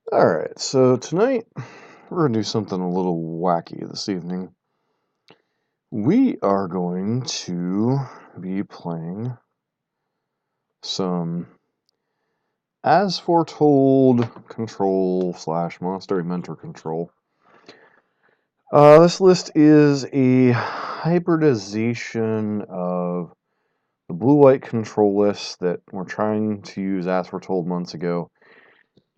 Alright, so tonight we're going to do something a little wacky this evening. We are going to be playing some As Foretold control / Monastery Mentor control. This list is a hybridization of the blue-white control list that we're trying to use As Foretold months ago,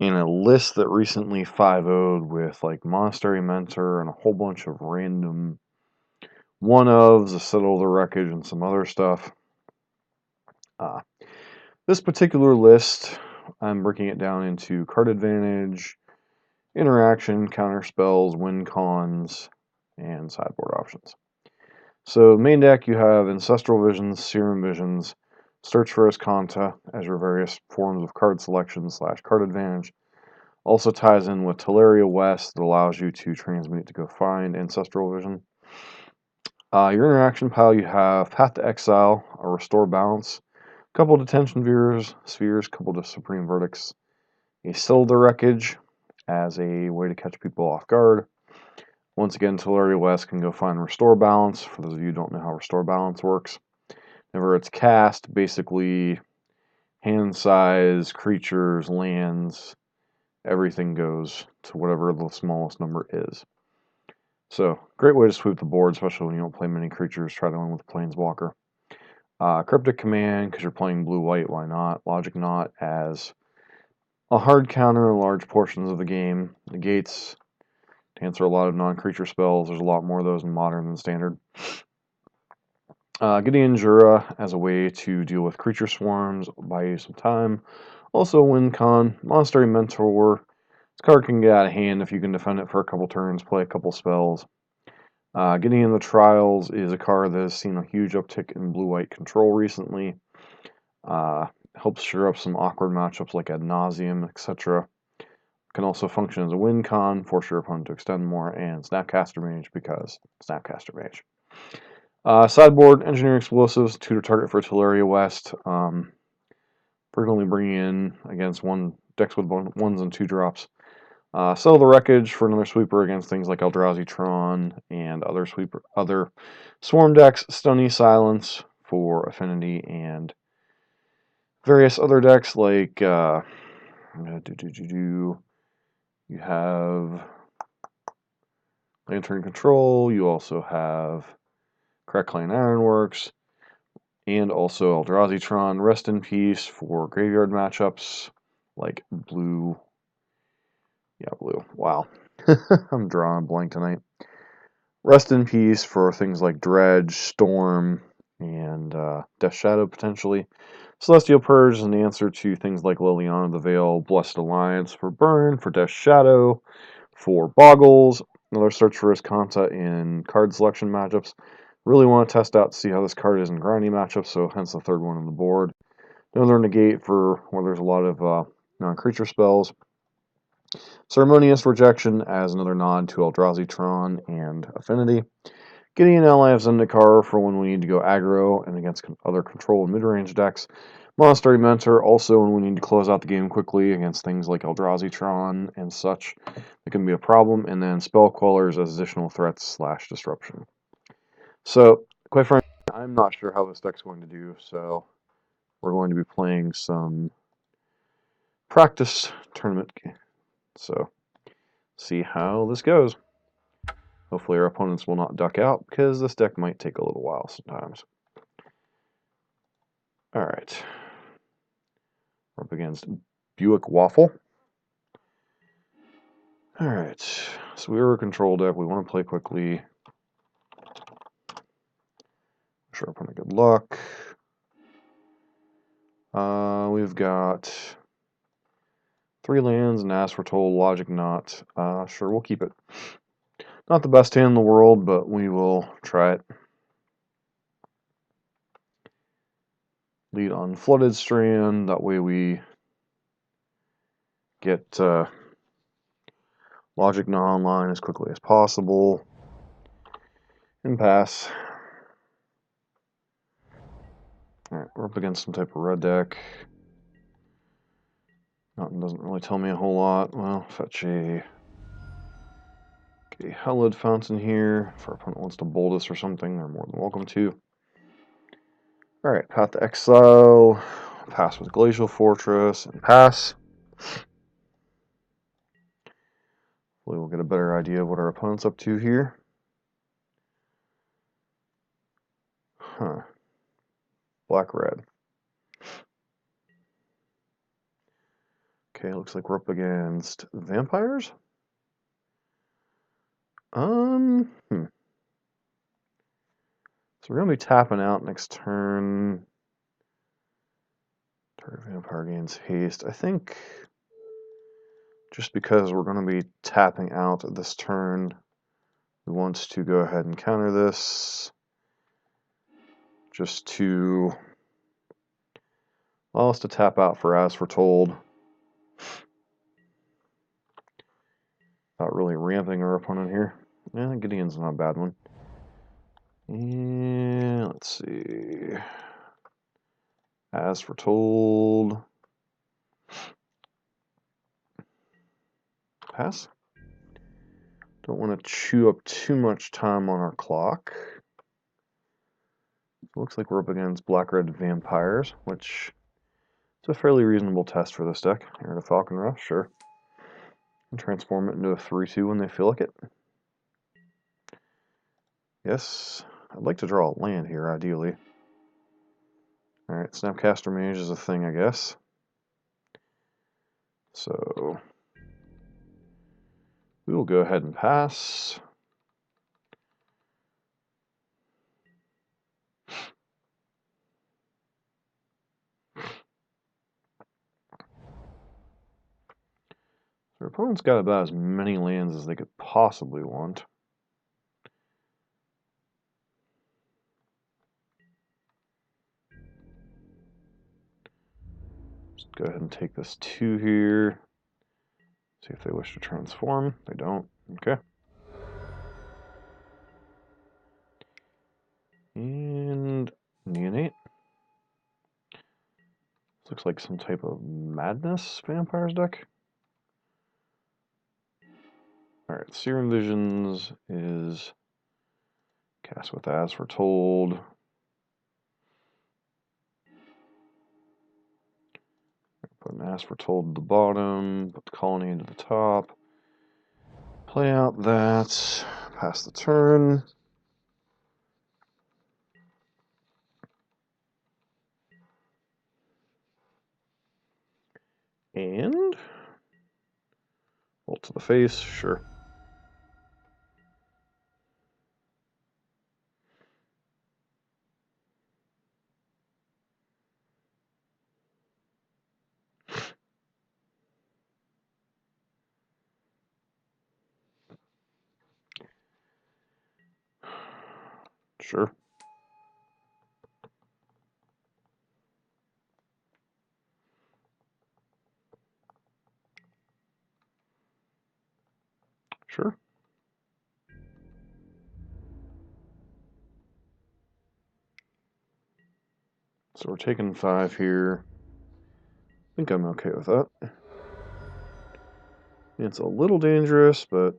in a list that recently 5-0'd with like Monastery Mentor and a whole bunch of random one-ofs, a Settle the Wreckage, and some other stuff. This particular list, I'm breaking it down into card advantage, interaction, counter spells, win cons, and sideboard options. So main deck, you have Ancestral Visions, Serum Visions, Search for Escanta as your various forms of card selection / card advantage. Also ties in with Teleria West that allows you to transmute to go find Ancestral Vision. Your interaction pile, you have Path to Exile, a Restore Balance, a couple Detention Spheres, a couple of Supreme Verdicts, a Settle the Wreckage as a way to catch people off guard. Once again, Teleria West can go find Restore Balance, for those of you who don't know how Restore Balance works. Whenever it's cast, basically hand size, creatures, lands, everything goes to whatever the smallest number is. So, great way to sweep the board, especially when you don't play many creatures. Try to win with Planeswalker. Cryptic Command, because you're playing blue-white, why not? Logic Knot as a hard counter in large portions of the game. Negates to answer a lot of non-creature spells. There's a lot more of those in Modern than Standard. Gideon Jura as a way to deal with creature swarms, buy you some time. Also, win con. Monastery Mentor. This card can get out of hand if you can defend it for a couple turns, play a couple spells. Getting in the Trials is a card that has seen a huge uptick in blue-white control recently. Helps stir up some awkward matchups like Ad Nauseam, etc. Can also function as a win con, force your opponent to extend more, and Snapcaster Mage because Snapcaster Mage. Sideboard, Engineering Explosives, tutor target for Teleria West. Frequently bringing in against decks with 1s and 2 drops. Sell the Wreckage for another sweeper against things like Eldrazi Tron and other Swarm decks. Stony Silence for Affinity and various other decks like you have Lantern Control. You also have Crackling Ironworks, and also Eldrazi Tron. Rest in Peace for graveyard matchups like blue. Yeah, blue. Wow. I'm drawing a blank tonight. Rest in Peace for things like Dredge, Storm, and Death Shadow potentially. Celestial Purge is an answer to things like Liliana the Veil, Blessed Alliance for Burn, for Death Shadow, for Boggles, another Search for Escanta in card selection matchups. Really want to test out to see how this card is in grindy matchups, so hence the third one on the board. Another Negate for where there's a lot of non-creature spells. Ceremonious Rejection as another nod to Eldrazi Tron and Affinity. Gideon Ally of Zendikar for when we need to go aggro and against other control and mid-range decks. Monastery Mentor also when we need to close out the game quickly against things like Eldrazi Tron and such. It can be a problem. And then Spell Quellers as additional threats / disruption. So, quite frankly, I'm not sure how this deck's going to do, so we're going to be playing some practice tournament. So, see how this goes. Hopefully our opponents will not duck out, because this deck might take a little while sometimes. Alright. We're up against Buick Waffle. Alright. So we were a control deck. We want to play quickly. Wish our opponent good luck. We've got 3 lands and As Foretold, Logic Knot. Sure, we'll keep it. Not the best hand in the world, but we will try it. Lead on Flooded Strand. That way we get Logic Knot online as quickly as possible. And pass. Alright, we're up against some type of red deck. Mountain doesn't really tell me a whole lot. Well, fetch a hallowed fountain here. If our opponent wants to bold us or something, they're more than welcome to. Alright, Path to Exile. Pass with Glacial Fortress and pass. Hopefully we'll get a better idea of what our opponent's up to here. Huh. Black-red. Okay, looks like we're up against vampires. So we're going to be tapping out next turn. Target vampire gains haste. I think just because we're going to be tapping out this turn, we want to go ahead and counter this just to allow us to tap out for As Foretold. Not really ramping our opponent here. Yeah, Gideon's not a bad one. And let's see. As Foretold. Pass. Don't want to chew up too much time on our clock. Looks like we're up against black-red vampires, which is a fairly reasonable test for this deck. Here to Falcon Rush, sure. And transform it into a 3-2 when they feel like it. Yes, I'd like to draw a land here, ideally. Alright, Snapcaster Mage is a thing, I guess. So we will go ahead and pass. Their opponent's got about as many lands as they could possibly want. Just go ahead and take this 2 here. See if they wish to transform. They don't. Okay. And Neonate. This looks like some type of Madness Vampires deck. Alright, Serum Visions is cast with As Foretold. Put an As Foretold at the bottom, put the colony into the top. Play out that, pass the turn. And bolt to the face, sure. Sure. Sure. So we're taking 5 here. I think I'm okay with that. It's a little dangerous, but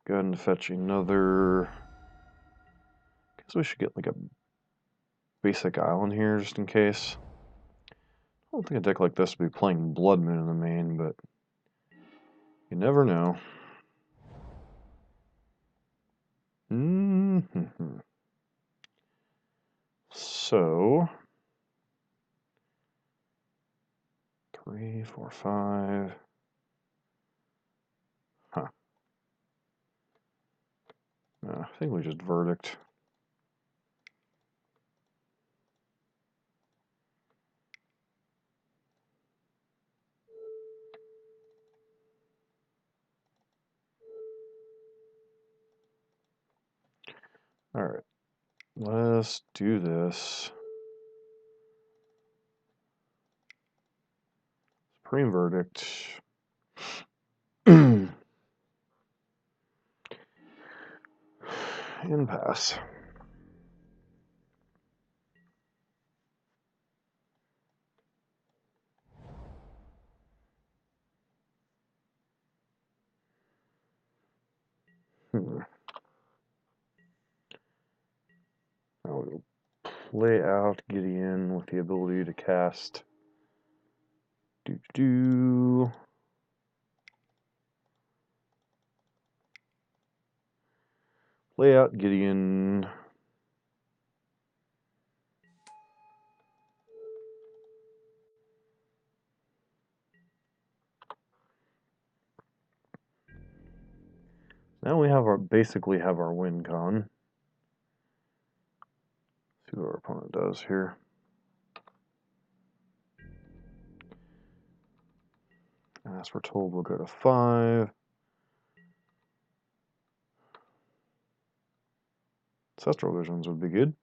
go ahead and fetch another. I guess we should get like a basic island here just in case. I don't think a deck like this would be playing Blood Moon in the main, but you never know. So 3, 4, 5. Huh. No, I think we just Verdict. Alright. Let's do this. Supreme Verdict. And pass. Now we'll play out Gideon with the ability to cast Play out Gideon. Now we have basically have our win con. See what our opponent does here. As we're told, we'll go to 5. Ancestral Visions would be good.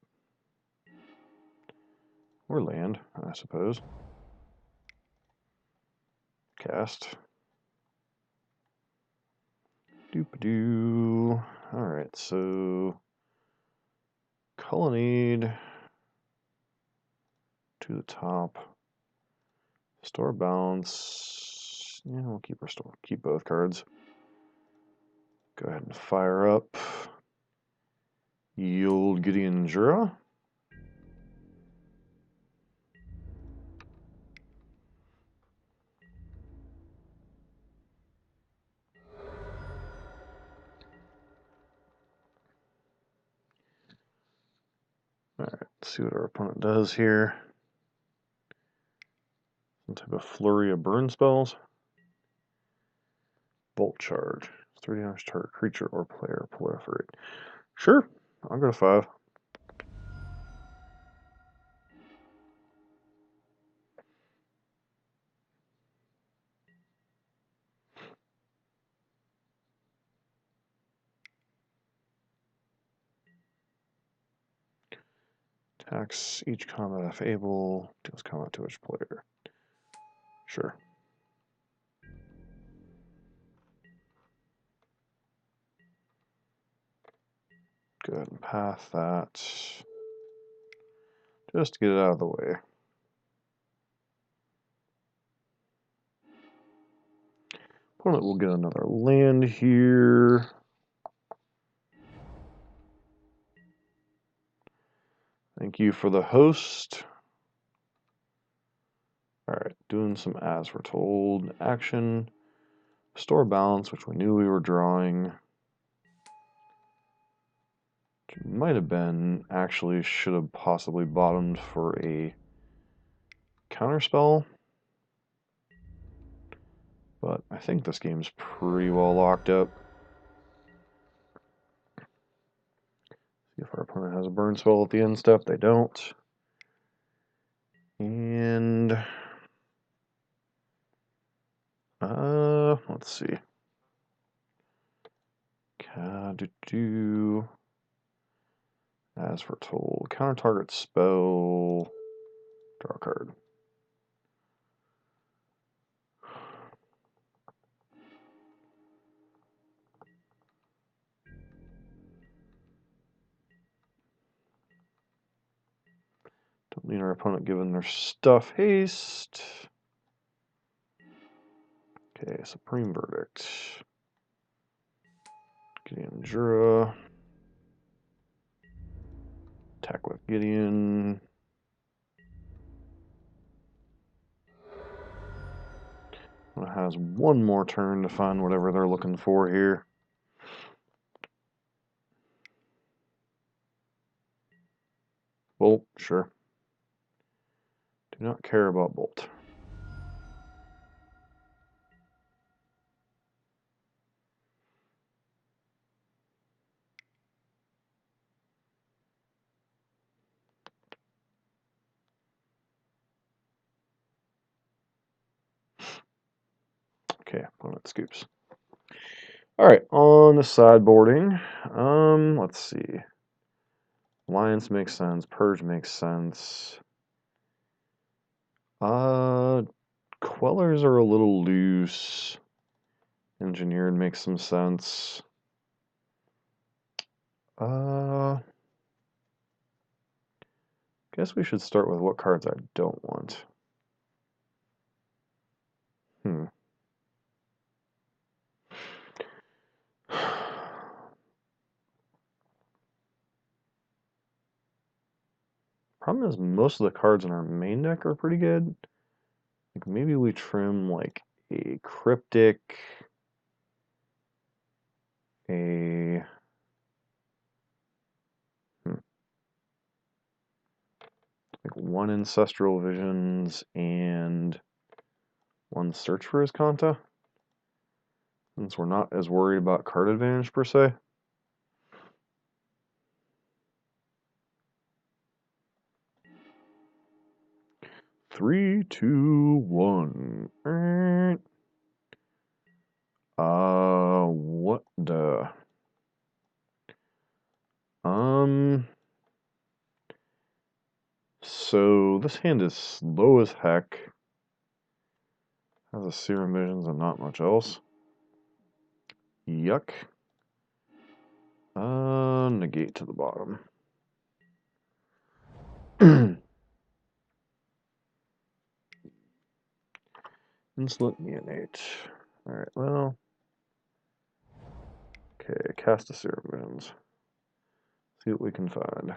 Or land, I suppose. Cast. Doop-a-doo. Alright, so Colonnade to the top. Store balance. Yeah, we'll keep our store. Keep both cards. Go ahead and fire up. Yield Gideon Jura. Alright, let's see what our opponent does here. Some type of flurry of burn spells. Bolt charge. 3 damage target creature or player proliferate. Sure, I'll go to 5. Attacks each combat if able. Deals combat to each player. Sure. Go ahead and path that. Just to get it out of the way. Opponent will get another land here. Thank you for the host. Alright, doing some as we're told. Action. Store balance, which we knew we were drawing. Which might have been, actually should have possibly bottomed for a counterspell. But I think this game's pretty well locked up. See if our opponent has a burn spell at the end step. They don't. And let's see. As foretold, counter target spell, draw a card. Don't need our opponent giving their stuff haste. Okay, Supreme Verdict. Gideon Jura. Attack with Gideon. Has one more turn to find whatever they're looking for here. Bolt, sure. Do not care about Bolt. Okay, opponent scoops. Alright, on the sideboarding, let's see. Alliance makes sense, Purge makes sense. Quellers are a little loose. Engineered makes some sense. Guess we should start with what cards I don't want. Problem is, most of the cards in our main deck are pretty good. Like maybe we trim like a Cryptic, a like one Ancestral Visions and one Search for Azcanta, since we're not as worried about card advantage per se. Three, two, one. What the? So this hand is slow as heck. Has a Serum Visions and not much else. Yuck. Negate to the bottom. Insolent Neonate. Alright, well. Okay, cast a Serum Visions. See what we can find.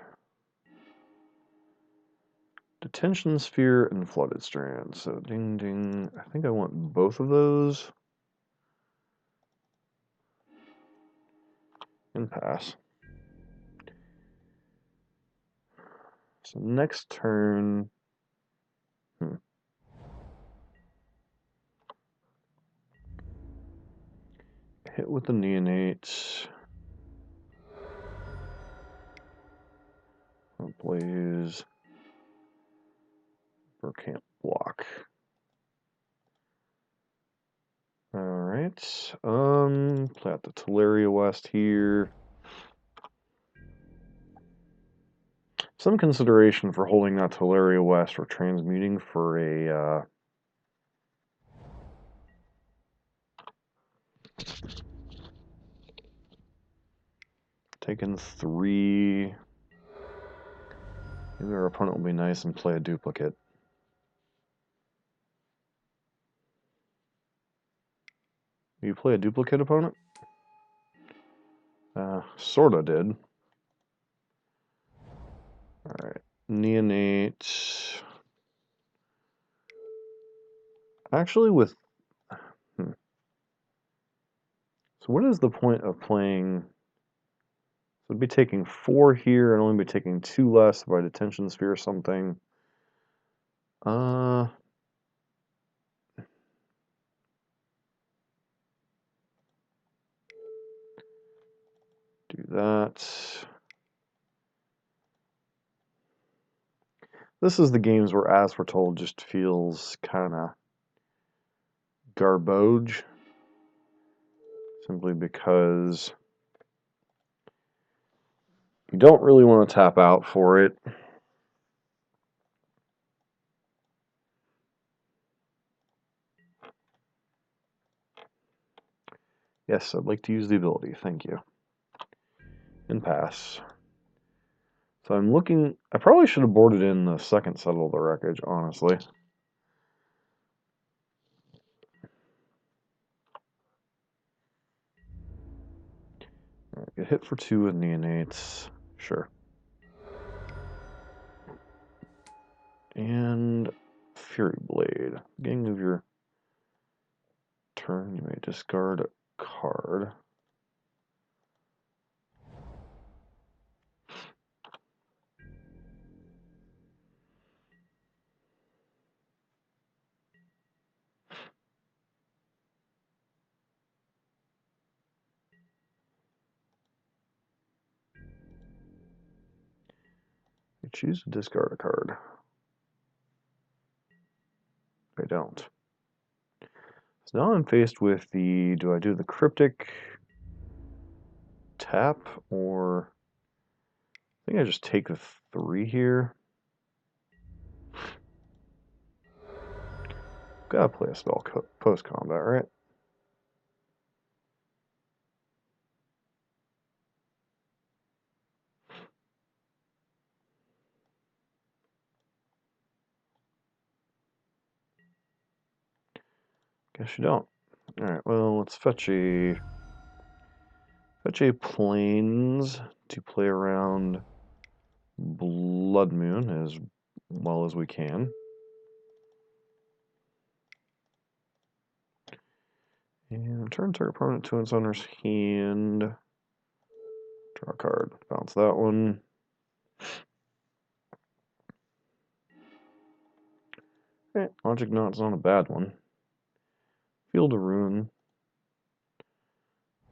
Detention Sphere and Flooded Strand. So ding ding. I think I want both of those. And pass. So next turn. Hit with the Neonate. Blaze. Or can't block. Alright. Play out the Teleria West here. Some consideration for holding that Teleria West or transmuting for a taking 3. Maybe our opponent will be nice and play a duplicate. You play a duplicate, opponent? Sorta did. Alright. Neonate. Actually, with... So what is the point of playing... So I'd be taking 4 here and only be taking 2 less by Detention Sphere or something. Do that. This is the games where As Foretold just feels kind of garbage. Simply because you don't really want to tap out for it. Yes, I'd like to use the ability. Thank you. And pass. So I'm looking... I probably should have boarded in the second Settle the Wreckage, honestly. Right, get hit for 2 with Neonates. Sure. And Fury Blade. Beginning of your turn, you may discard a card. You choose to discard a card. I don't. So now I'm faced with the, do I do the Cryptic tap, or I think I just take the 3 here. Gotta play a spell post-combat, right? Guess you don't. Alright, well, let's fetch a Plains to play around Blood Moon as well as we can. And turn target opponent to its owner's hand. Draw a card. Bounce that one. Logic Knot's not a bad one. Field of Ruin.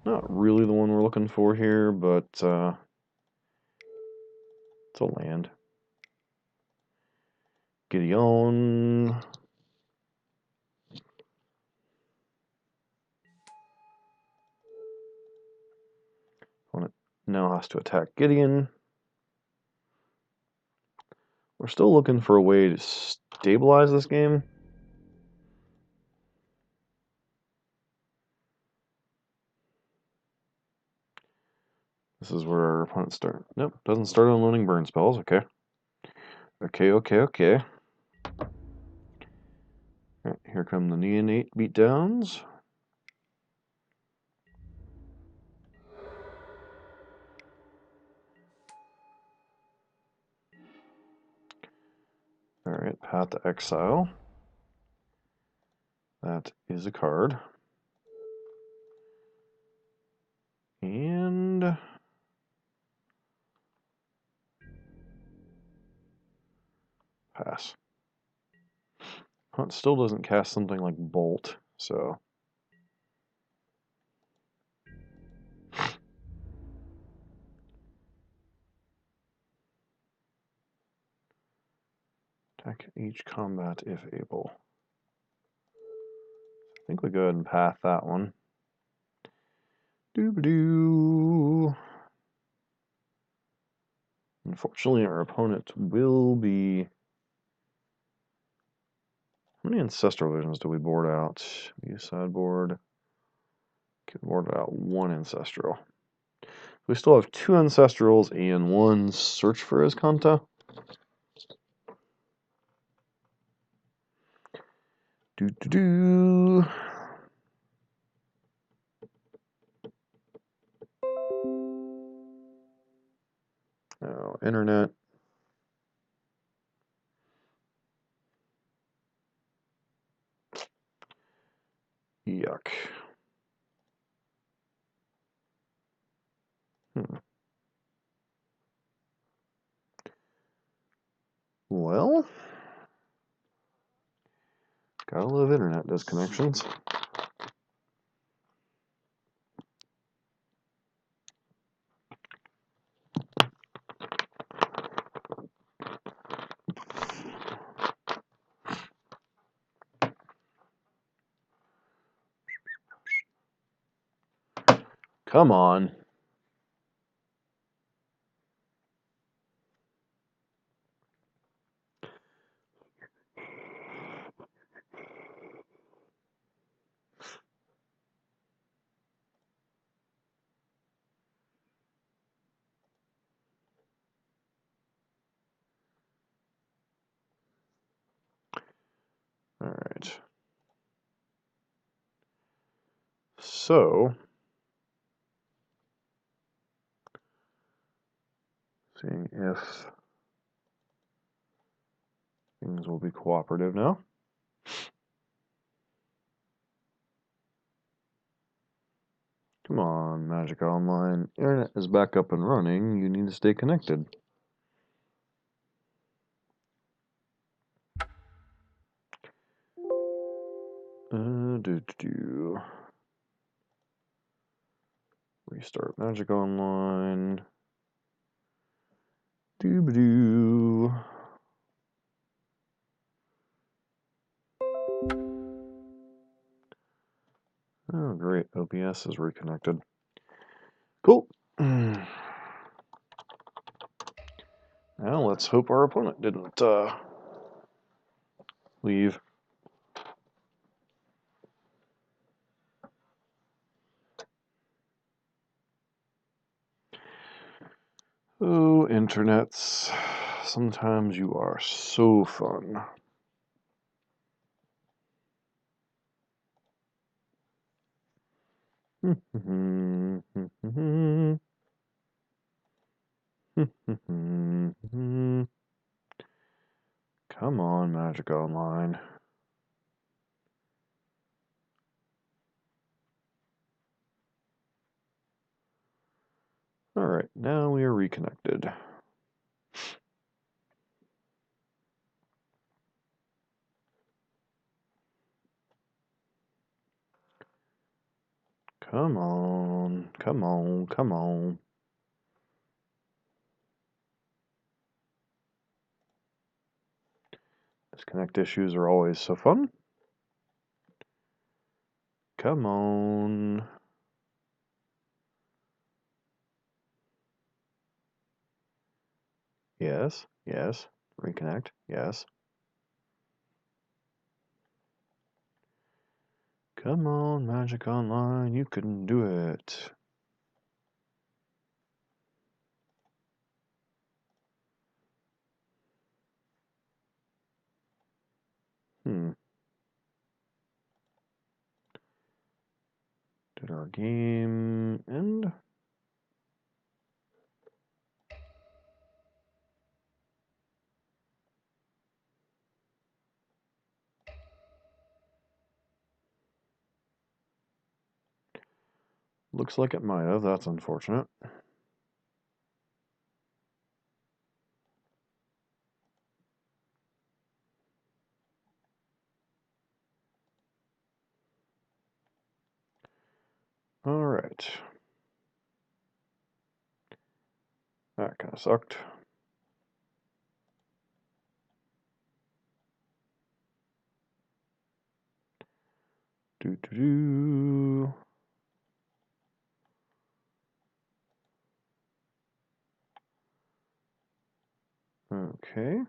Not really the one we're looking for here, but it's a land. Gideon. Opponent now has to attack Gideon. We're still looking for a way to stabilize this game. This is where our opponents start. Nope, doesn't start unloading burn spells. Okay. Okay. Alright, here come the Neonate beatdowns. Alright, Path to Exile. That is a card. And pass. Hunt still doesn't cast something like Bolt, so attack each combat if able. I think we go ahead and path that one. Doo-ba-doo. Unfortunately, our opponent will be... How many Ancestral Visions do we board out? Use sideboard. Can board out one Ancestral. We still have two Ancestrals and one Search for Azcanta. Doo-doo-doo. Oh, internet. Yuck. Well, gotta love internet disconnections. Come on. All right. So, seeing if things will be cooperative now. Come on, Magic Online. Internet is back up and running. You need to stay connected. Restart Magic Online. Doo-ba-doo. Oh, great. OBS is reconnected. Cool. Now let's hope our opponent didn't leave. Oh, internets. Sometimes you are so fun. Come on, Magic Online. Alright, now we are reconnected. Come on, come on, come on. Disconnect issues are always so fun. Come on. Yes, yes. Reconnect, yes. Come on, Magic Online, you can do it. Did our game end? Looks like it might have. That's unfortunate. Alright. That kind of sucked. Do. Okay.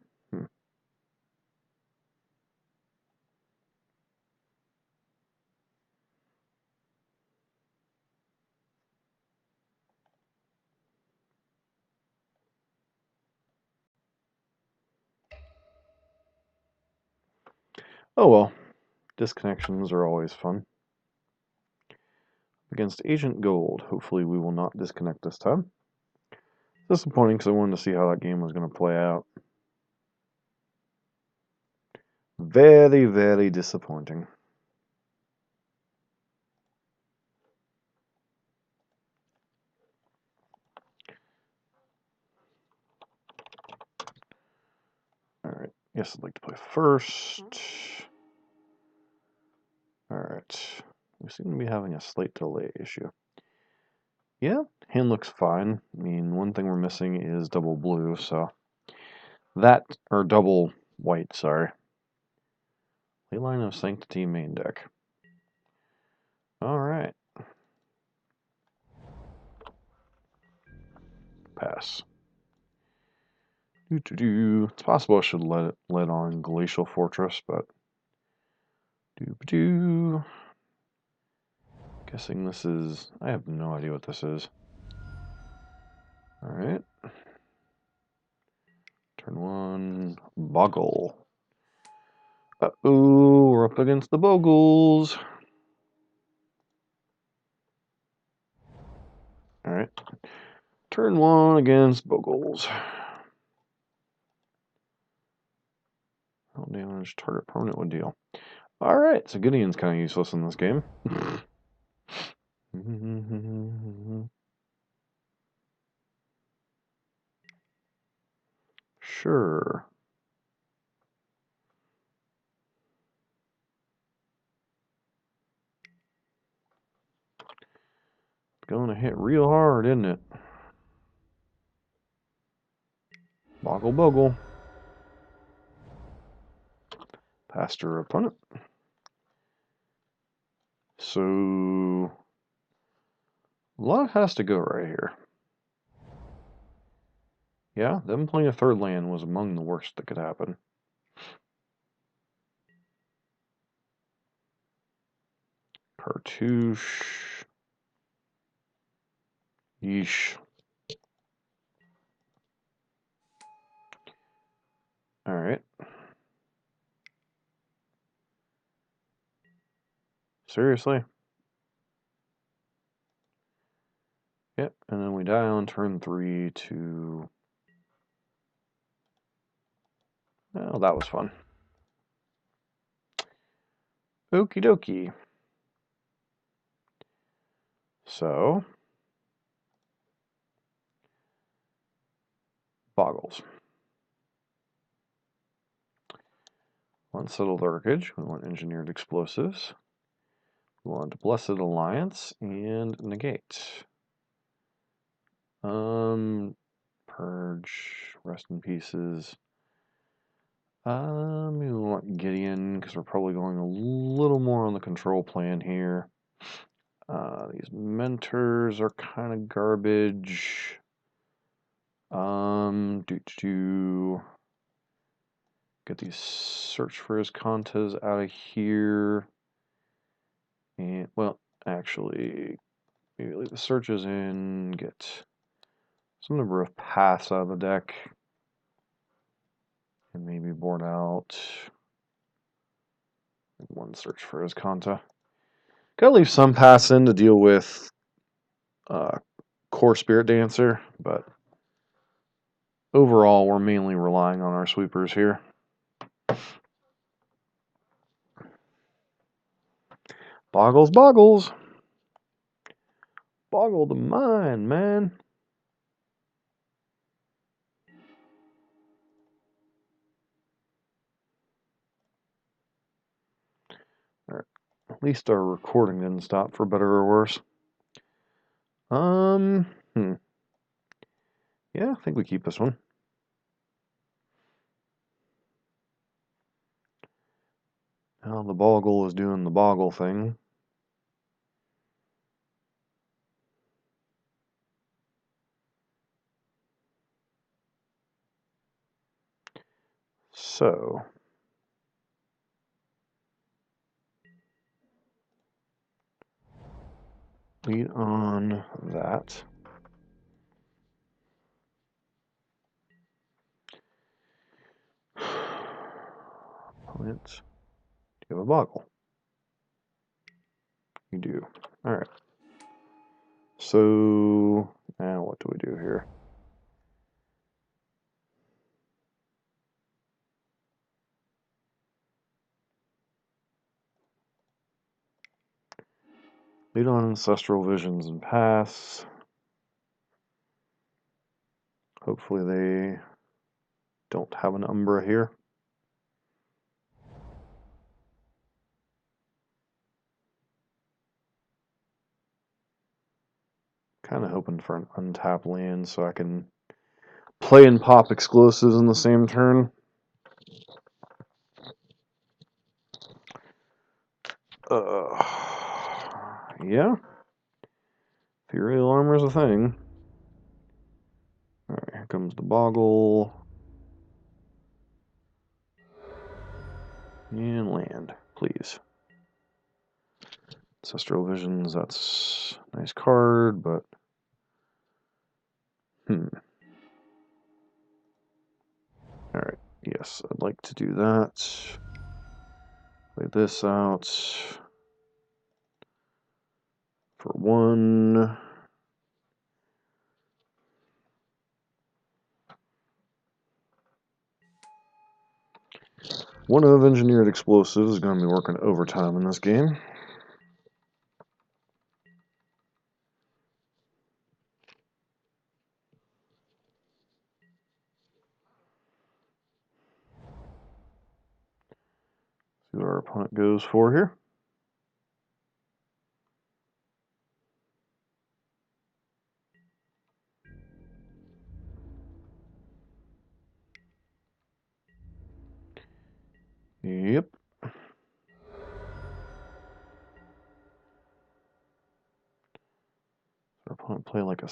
Oh well. Disconnections are always fun. Against Agent Gold. Hopefully we will not disconnect this time. Disappointing because I wanted to see how that game was going to play out. Very, very disappointing. Alright. Yes, I'd like to play first. Alright. We seem to be having a slight delay issue. Yeah, hand looks fine. I mean, one thing we're missing is double blue, so that, or double white, sorry. Leyline of Sanctity main deck. Alright. Pass. It's possible I should let on Glacial Fortress, but guessing this is, I have no idea what this is. Alright. Turn one, Boggle. Uh-oh, we're up against the Bogles. Alright. Turn one against Bogles. How damage target permanent would deal. Alright, so Gideon's kind of useless in this game. Sure. Going to hit real hard, isn't it? Boggle Bogle. Past her opponent. So a lot has to go right here. Yeah, them playing a third land was among the worst that could happen. Cartouche. Yeesh. Alright. Seriously? Yep, and then we die on turn 3 to Well, that was fun. Okie dokie. So, boggles. Unsettled Wreckage. We want Engineered Explosives. We want Blessed Alliance and Negate. Purge, Rest in Pieces. We want Gideon because we're probably going a little more on the control plan here. These mentors are kind of garbage. Get these search for his contas out of here. And, well, actually, maybe leave the searches in, get some number of paths out of the deck. And maybe board out one search for his conta. Gotta leave some paths in to deal with core Spirit Dancer, but overall, we're mainly relying on our sweepers here. Boggles, boggles. Boggle the mind, man. Alright. At least our recording didn't stop, for better or worse. Yeah, I think we keep this one. Now the boggle is doing the boggle thing. So, lead on that. Opponent, do you have a boggle? You do. Alright. So, now what do we do here? Lead on Ancestral Visions and pass. Hopefully they don't have an Umbra here. Kind of hoping for an untapped land so I can play and pop explosives in the same turn. Yeah. Fury Alarm is a thing. Alright, here comes the boggle. And land, please. Ancestral Visions, that's a nice card, but... Alright, yes, I'd like to do that. Play this out. For one. One of Engineered Explosives is going to be working overtime in this game. See what our opponent goes for here. Yep. Our opponent play like a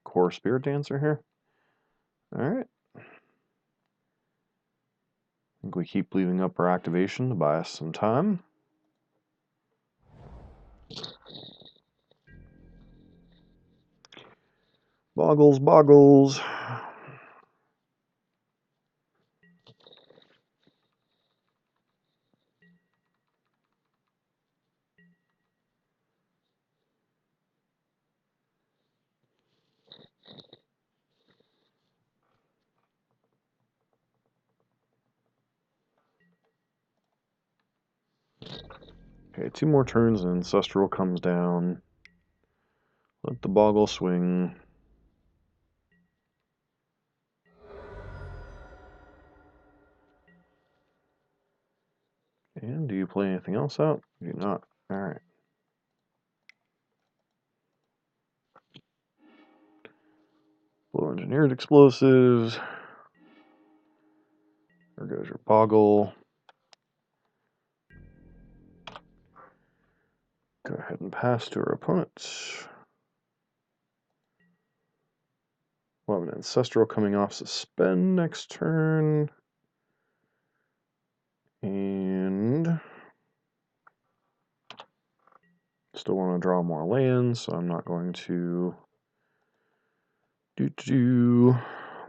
core Spirit Dancer here. Alright. I think we keep leaving up our activation to buy us some time. Boggles, boggles. Okay, 2 more turns and Ancestral comes down. Let the Boggle swing. And do you play anything else out? You do not. Alright. Blow Engineered Explosives. There goes your Boggle. Go ahead and pass to our opponents. We'll have an Ancestral coming off Suspend next turn. And still want to draw more lands, so I'm not going to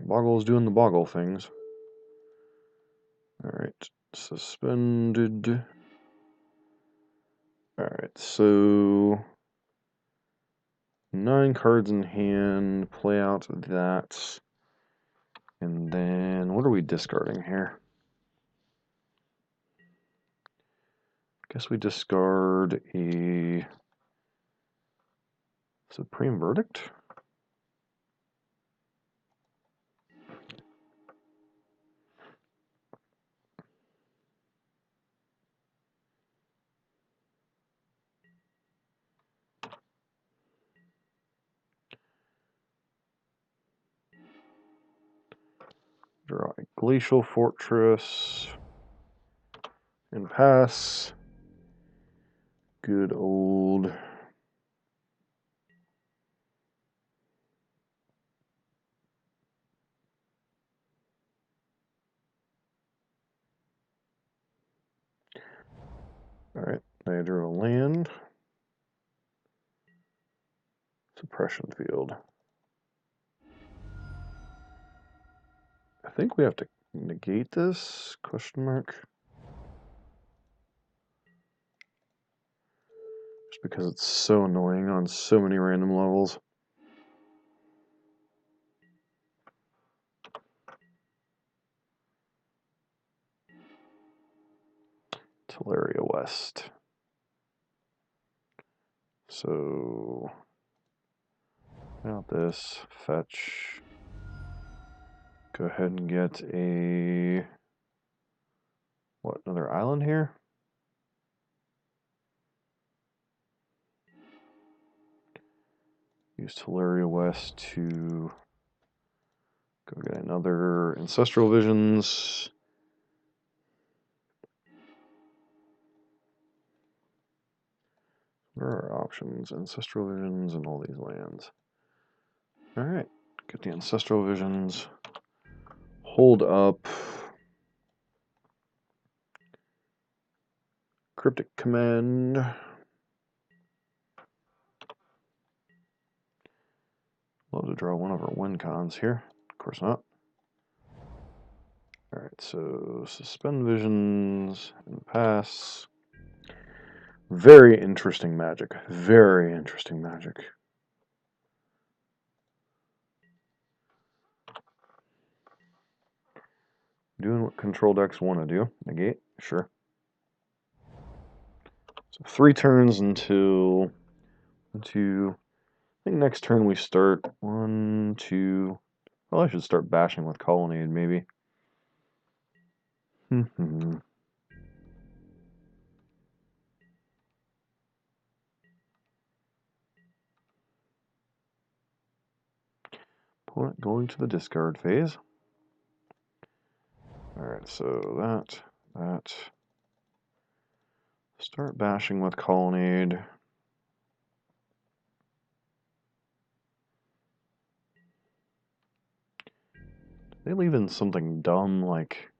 Boggle's doing the Boggle things. Alright, suspended. Alright, so 9 cards in hand, play out that. And then what are we discarding here? Guess we discard a Supreme Verdict? Draw a Glacial Fortress and pass. Good old Alright, I drew a land. Suppression field. I think we have to negate this? Question mark. Just because it's so annoying on so many random levels. Teleria West. So out this, fetch. Go ahead and get a another island here? Use Teleria West to go get another Ancestral Visions. Where are our options? Ancestral Visions and all these lands. Alright, get the Ancestral Visions. Hold up. Cryptic Command. Love to draw one of our win cons here. Of course not. Alright, so Suspend Visions and pass. Very interesting magic. Very interesting magic. Doing what control decks want to do. Negate, sure. So 3 turns until 2. I think next turn we start 1, 2. Well, I should start bashing with Colonnade, maybe. Opponent going to the discard phase. Alright, so that. Start bashing with Colonnade. They leave in something dumb like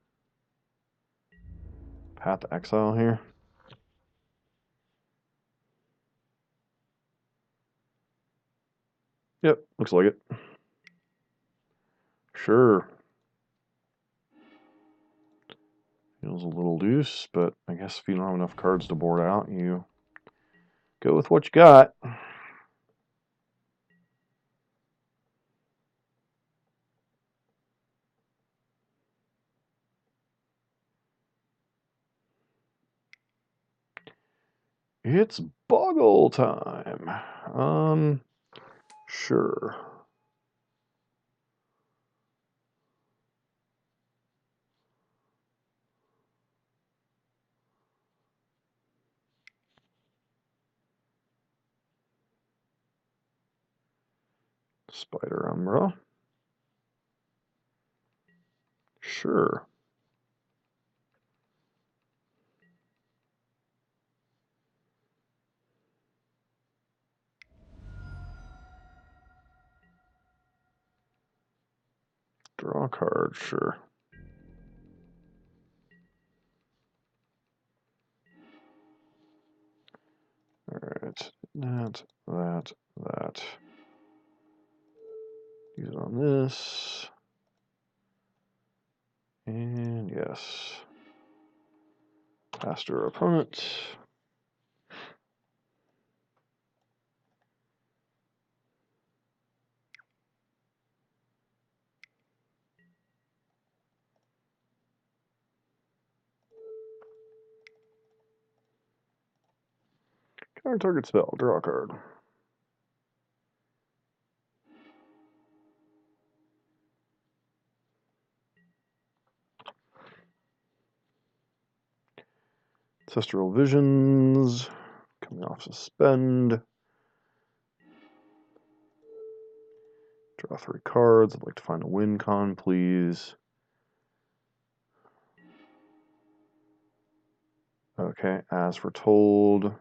Path to Exile here. Yep, looks like it. Sure. Feels a little loose, but I guess if you don't have enough cards to board out, you go with what you got. It's Boggle time. Sure. Spider Umbra. Sure. Draw a card, sure. Alright, that. Use it on this. And yes. Faster opponent. Counter target spell, draw a card. Ancestral Visions. Coming off suspend. Draw 3 cards. I'd like to find a win con, please. Okay, as foretold.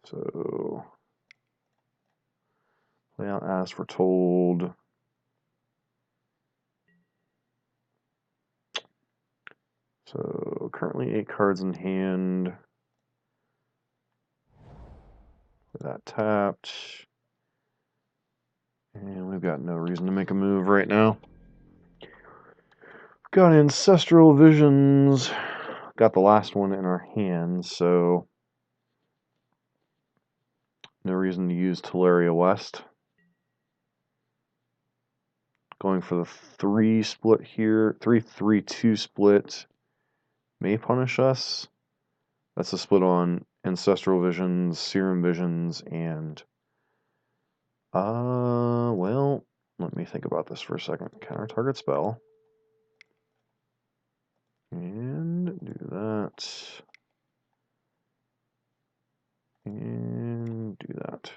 So, play out as foretold. So, currently 8 cards in hand. With that tapped. And we've got no reason to make a move right now. Got Ancestral Visions. Got the last one in our hand, so no reason to use Teleria West. Going for the 3 split here. 3-3-2 split may punish us. That's a split on Ancestral Visions, Serum Visions, and well, let me think about this for a second. Counter target spell. And do that. And do that.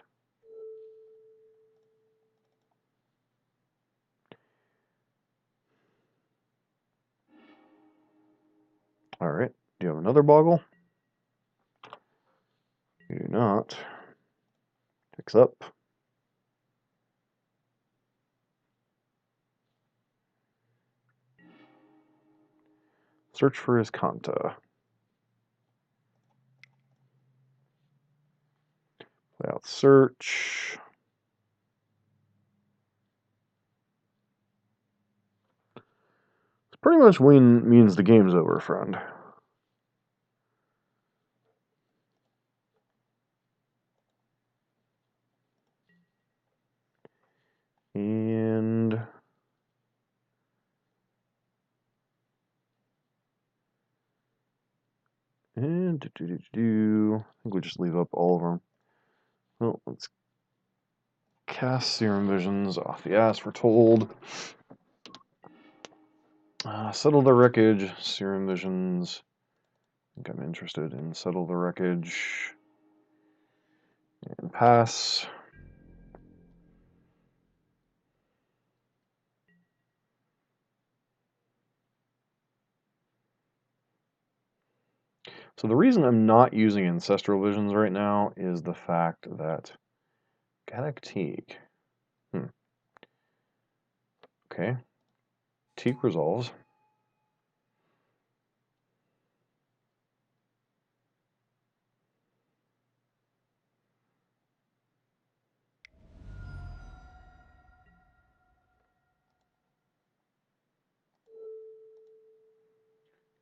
Alright, do you have another Boggle? You do not. Picks up. Search for his Kanta. Play out search. Pretty much win means the game's over, friend. And I think we just leave up all of them. Well, let's cast Serum Visions off the As Foretold. Settle the Wreckage, Serum Visions. I think I'm interested in Settle the Wreckage. And pass. So the reason I'm not using Ancestral Visions right now is the fact that Gaddock Teak. Okay. Teak resolves.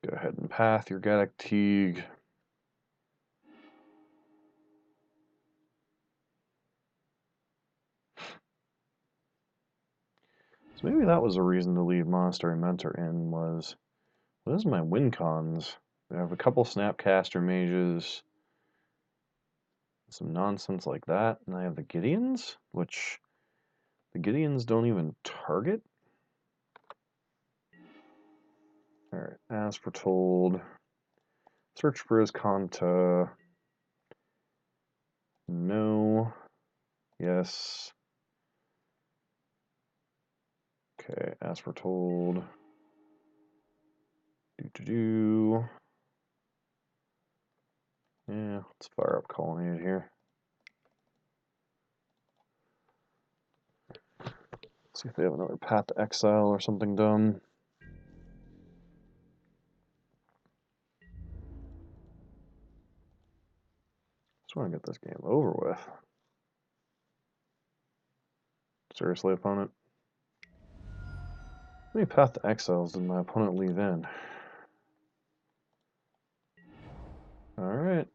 Go ahead and path your Gaddock Teak. So maybe that was a reason to leave Monastery Mentor in was, what is my win cons? We have a couple Snapcaster Mages, some nonsense like that. And I have the Gideons, which the Gideons don't even target. Alright, as foretold. Search for his Kanta. No. Yes. Okay, as foretold. Do. Yeah, let's fire up Colonnade here. See if they have another Path to Exile or something dumb. Just want to get this game over with. Seriously, opponent? How many Path to Exiles did my opponent leave in? Alright.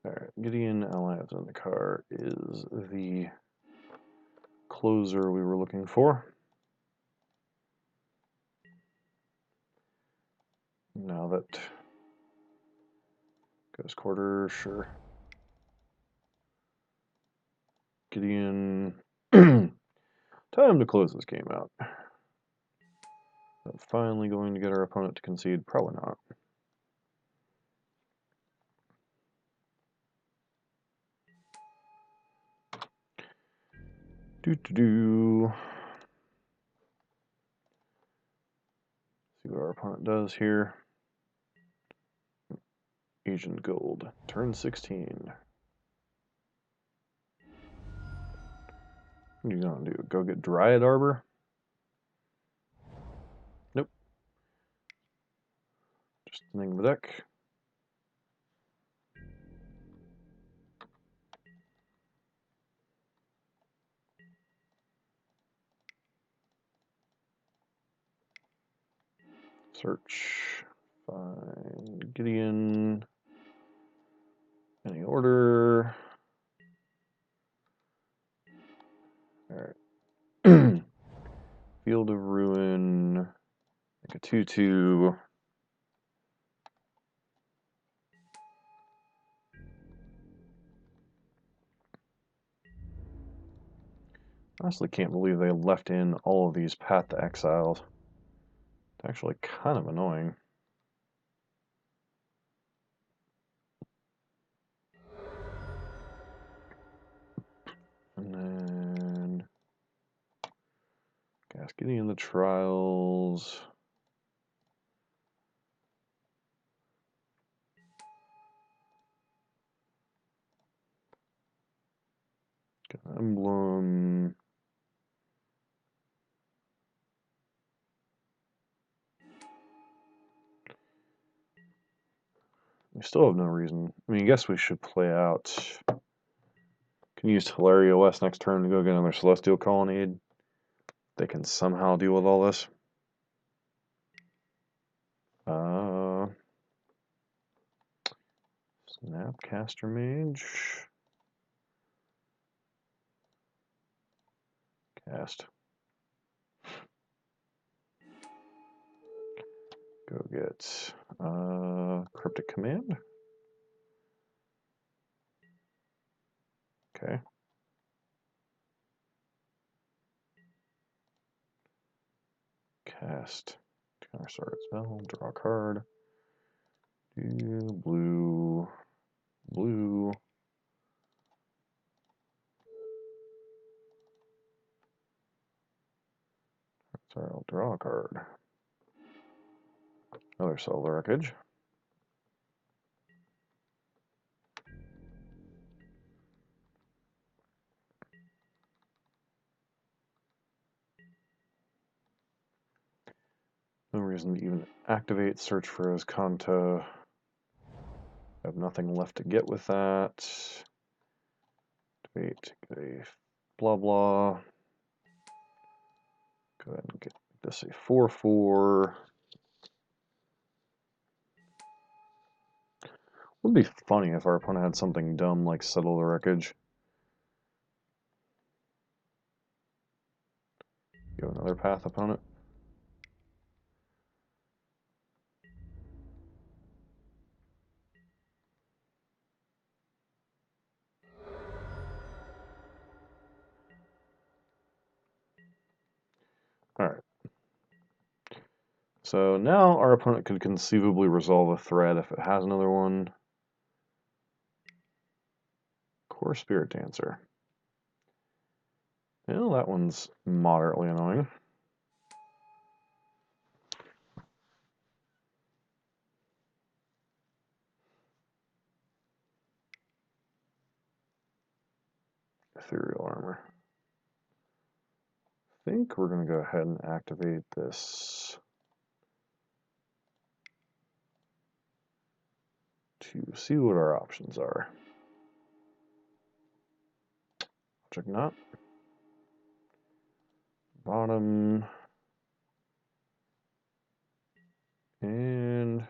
Alright, Gideon Alliance in the car is the closer we were looking for. Now that goes quarter, sure. Gideon. Time to close this game out. Finally going to get our opponent to concede? Probably not. Do. See what our opponent does here. Agent Gold. Turn 16. What are you gonna do? Go get Dryad Arbor? Nope. Just thinning the deck. Search. Find Gideon. Any order. Alright. Field of Ruin. Like a 2/2. Honestly can't believe they left in all of these Path to Exiles. It's actually kind of annoying. And then Gideon the Trials. Emblem. We still have no reason. I mean, I guess we should play out. Can use Hilaria West next turn to go get another Celestial Colonnade. They can somehow deal with all this. Snapcaster Mage. Cast. Go get Cryptic Command. Okay. Cast. Counter spell. Draw a card. Blue. Blue. Sorry, I'll draw a card. Another Solar Wreckage. No reason to even activate Search for his Kanta. I have nothing left to get with that. Activate, get a blah blah. Go ahead and get this a 4/4. would be funny if our opponent had something dumb like Settle the Wreckage. Go another path, opponent. Alright. So now our opponent could conceivably resolve a threat if it has another one. Core Spirit Dancer. Well, that one's moderately annoying. Ethereal Armor. I think we're going to go ahead and activate this to see what our options are. Check not. Bottom. And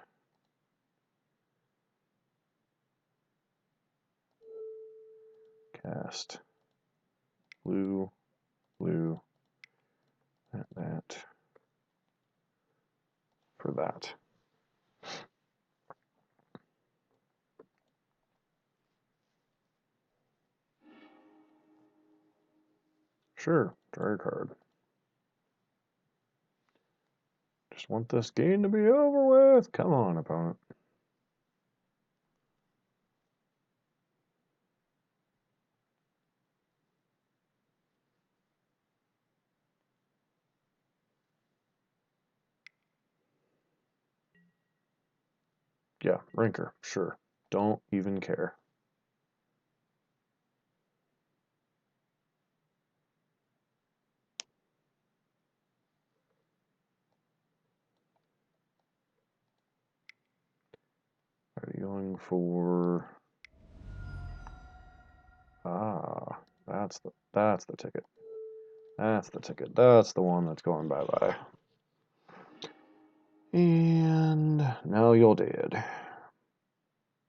cast. Blue, blue, that, for that. Sure, draw a card. Just want this game to be over with. Come on, opponent. Yeah, Ranker, sure. Don't even care. Are you going for... Ah, that's the ticket. That's the ticket. That's the one that's going bye-bye. And now you're dead.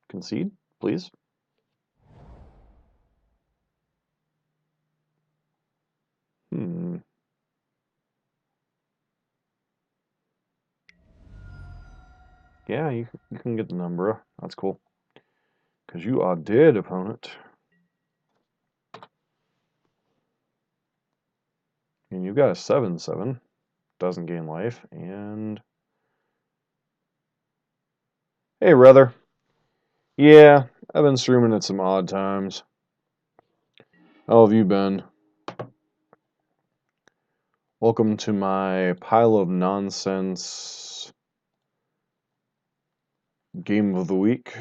Concede, please. Yeah, you can get the number. That's cool. Because you are dead, opponent. And you've got a 7/7. Doesn't gain life. And... Hey, brother. Yeah, I've been streaming at some odd times. How have you been? Welcome to my pile of nonsense game of the week.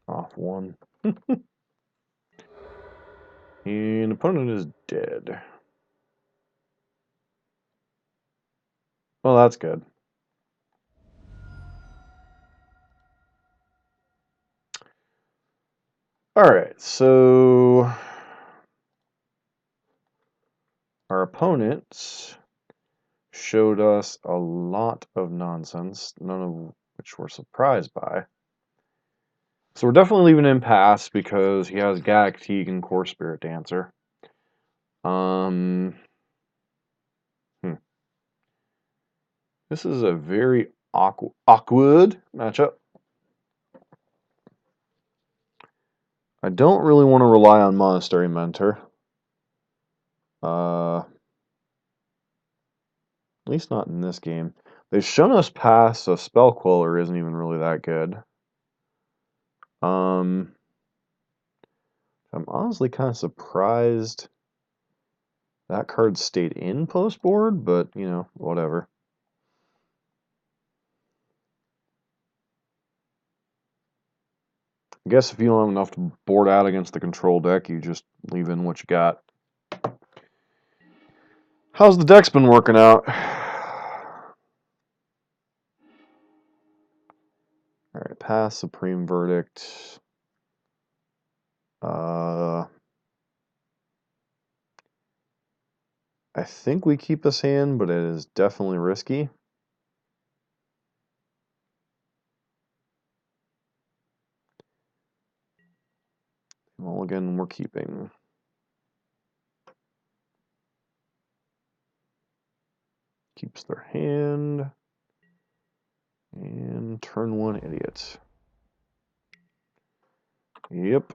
Off one. And opponent is dead. Well, that's good. Alright, so... Our opponent showed us a lot of nonsense, none of which we're surprised by. So we're definitely leaving him pass because he has Galactique and Core Spirit Dancer. This is a very awkward matchup. I don't really want to rely on Monastery Mentor. At least not in this game. They've shown us pass, so Spell Queller isn't even really that good. I'm honestly kind of surprised that card stayed in post board, but, you know, whatever. I guess if you don't have enough to board out against the control deck, you just leave in what you got. How's the deck's been working out? Alright, pass, Supreme Verdict. I think we keep this hand, but it is definitely risky. Mulligan, we're keeping. Keeps their hand. And turn one, idiot. Yep.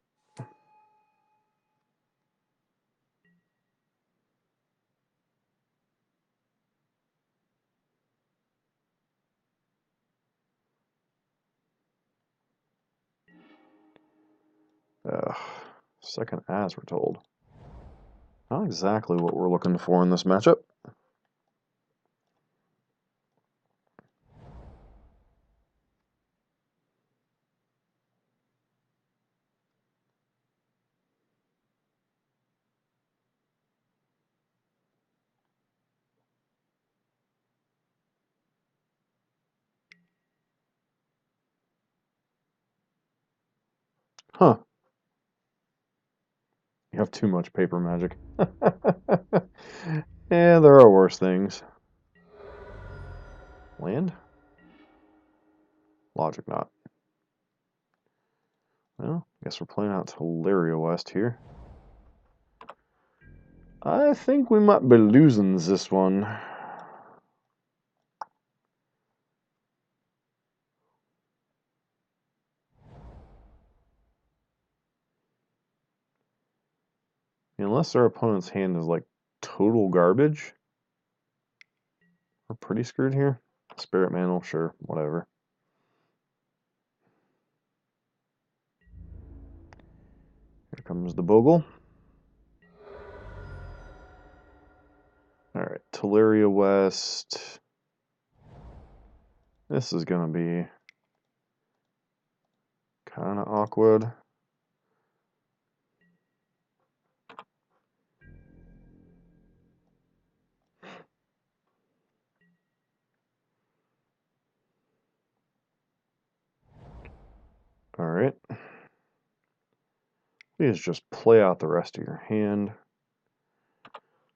Second as we're told. Not exactly what we're looking for in this matchup. Huh. You have too much paper magic. Yeah, there are worse things. Land? Logic not. Well, I guess we're playing out Teleria West here. I think we might be losing this one. Unless our opponent's hand is like total garbage. We're pretty screwed here. Spirit Mantle, sure, whatever. Here comes the Bogle. Alright, Teleria West. This is going to be kind of awkward. Alright. Please just play out the rest of your hand.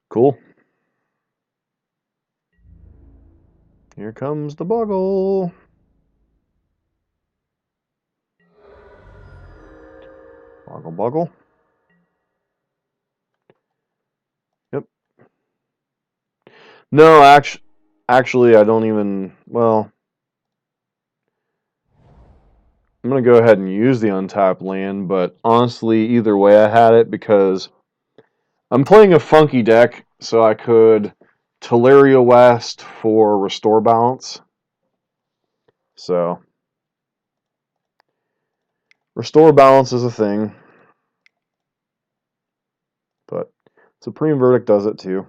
Cool. Here comes the Boggle. Boggle, Boggle. Yep. No, actually, I don't even, well, I'm going to go ahead and use the untapped land, but honestly, either way I had it because I'm playing a funky deck, so I could Teleria West for Restore Balance. So, Restore Balance is a thing, but Supreme Verdict does it too.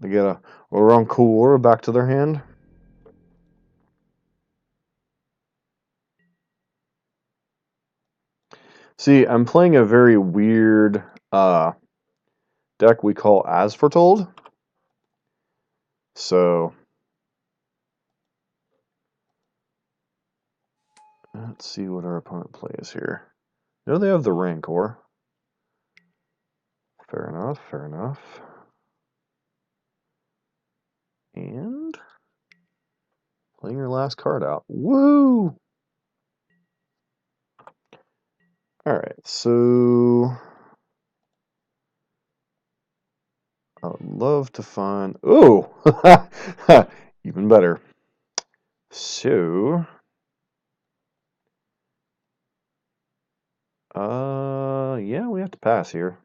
They get a Rancor back to their hand. See, I'm playing a very weird deck we call As Foretold. So, let's see what our opponent plays here. No, they have the Rancor. Fair enough, fair enough. And playing your last card out. Woo! Alright, so I would love to find... Ooh! Even better. So... yeah, we have to pass here.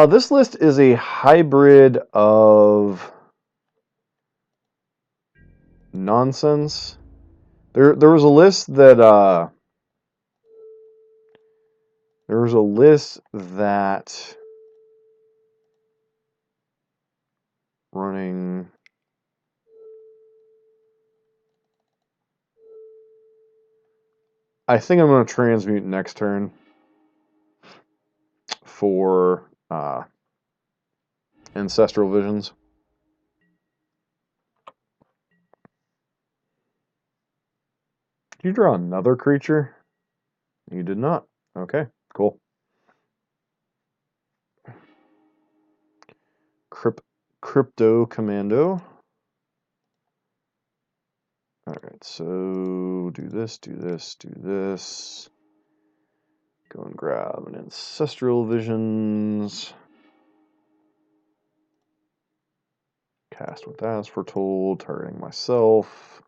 This list is a hybrid of nonsense. There was a list that running. I think I'm going to transmute next turn for Ancestral Visions. Did you draw another creature? You did not. Okay, cool. Crypto Commando. Alright, so do this, do this, do this. Go and grab an Ancestral Visions. Cast with As Foretold, targeting myself.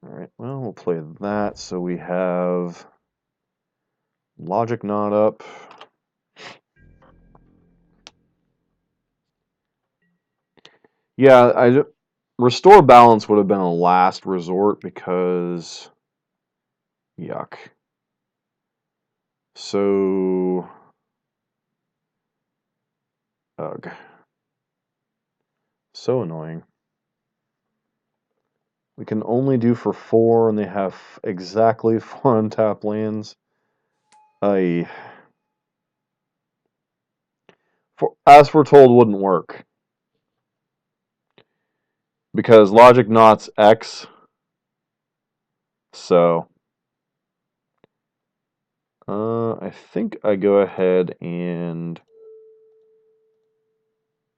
Alright, well, we'll play that. So we have Logic Knot up. Yeah, Restore Balance would have been a last resort because... Yuck. So... Ugh. So annoying. We can only do for 4, and they have exactly 4 untapped lands. As Foretold wouldn't work. Because Logic Knot's X. So... I think I go ahead and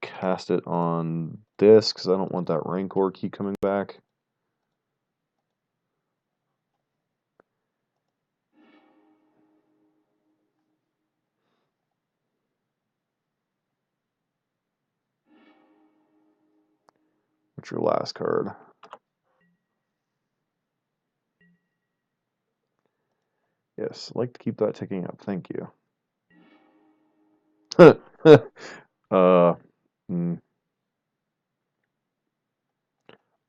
cast it on this, because I don't want that Rancor key coming back. What's your last card? Yes, I'd like to keep that ticking up. Thank you.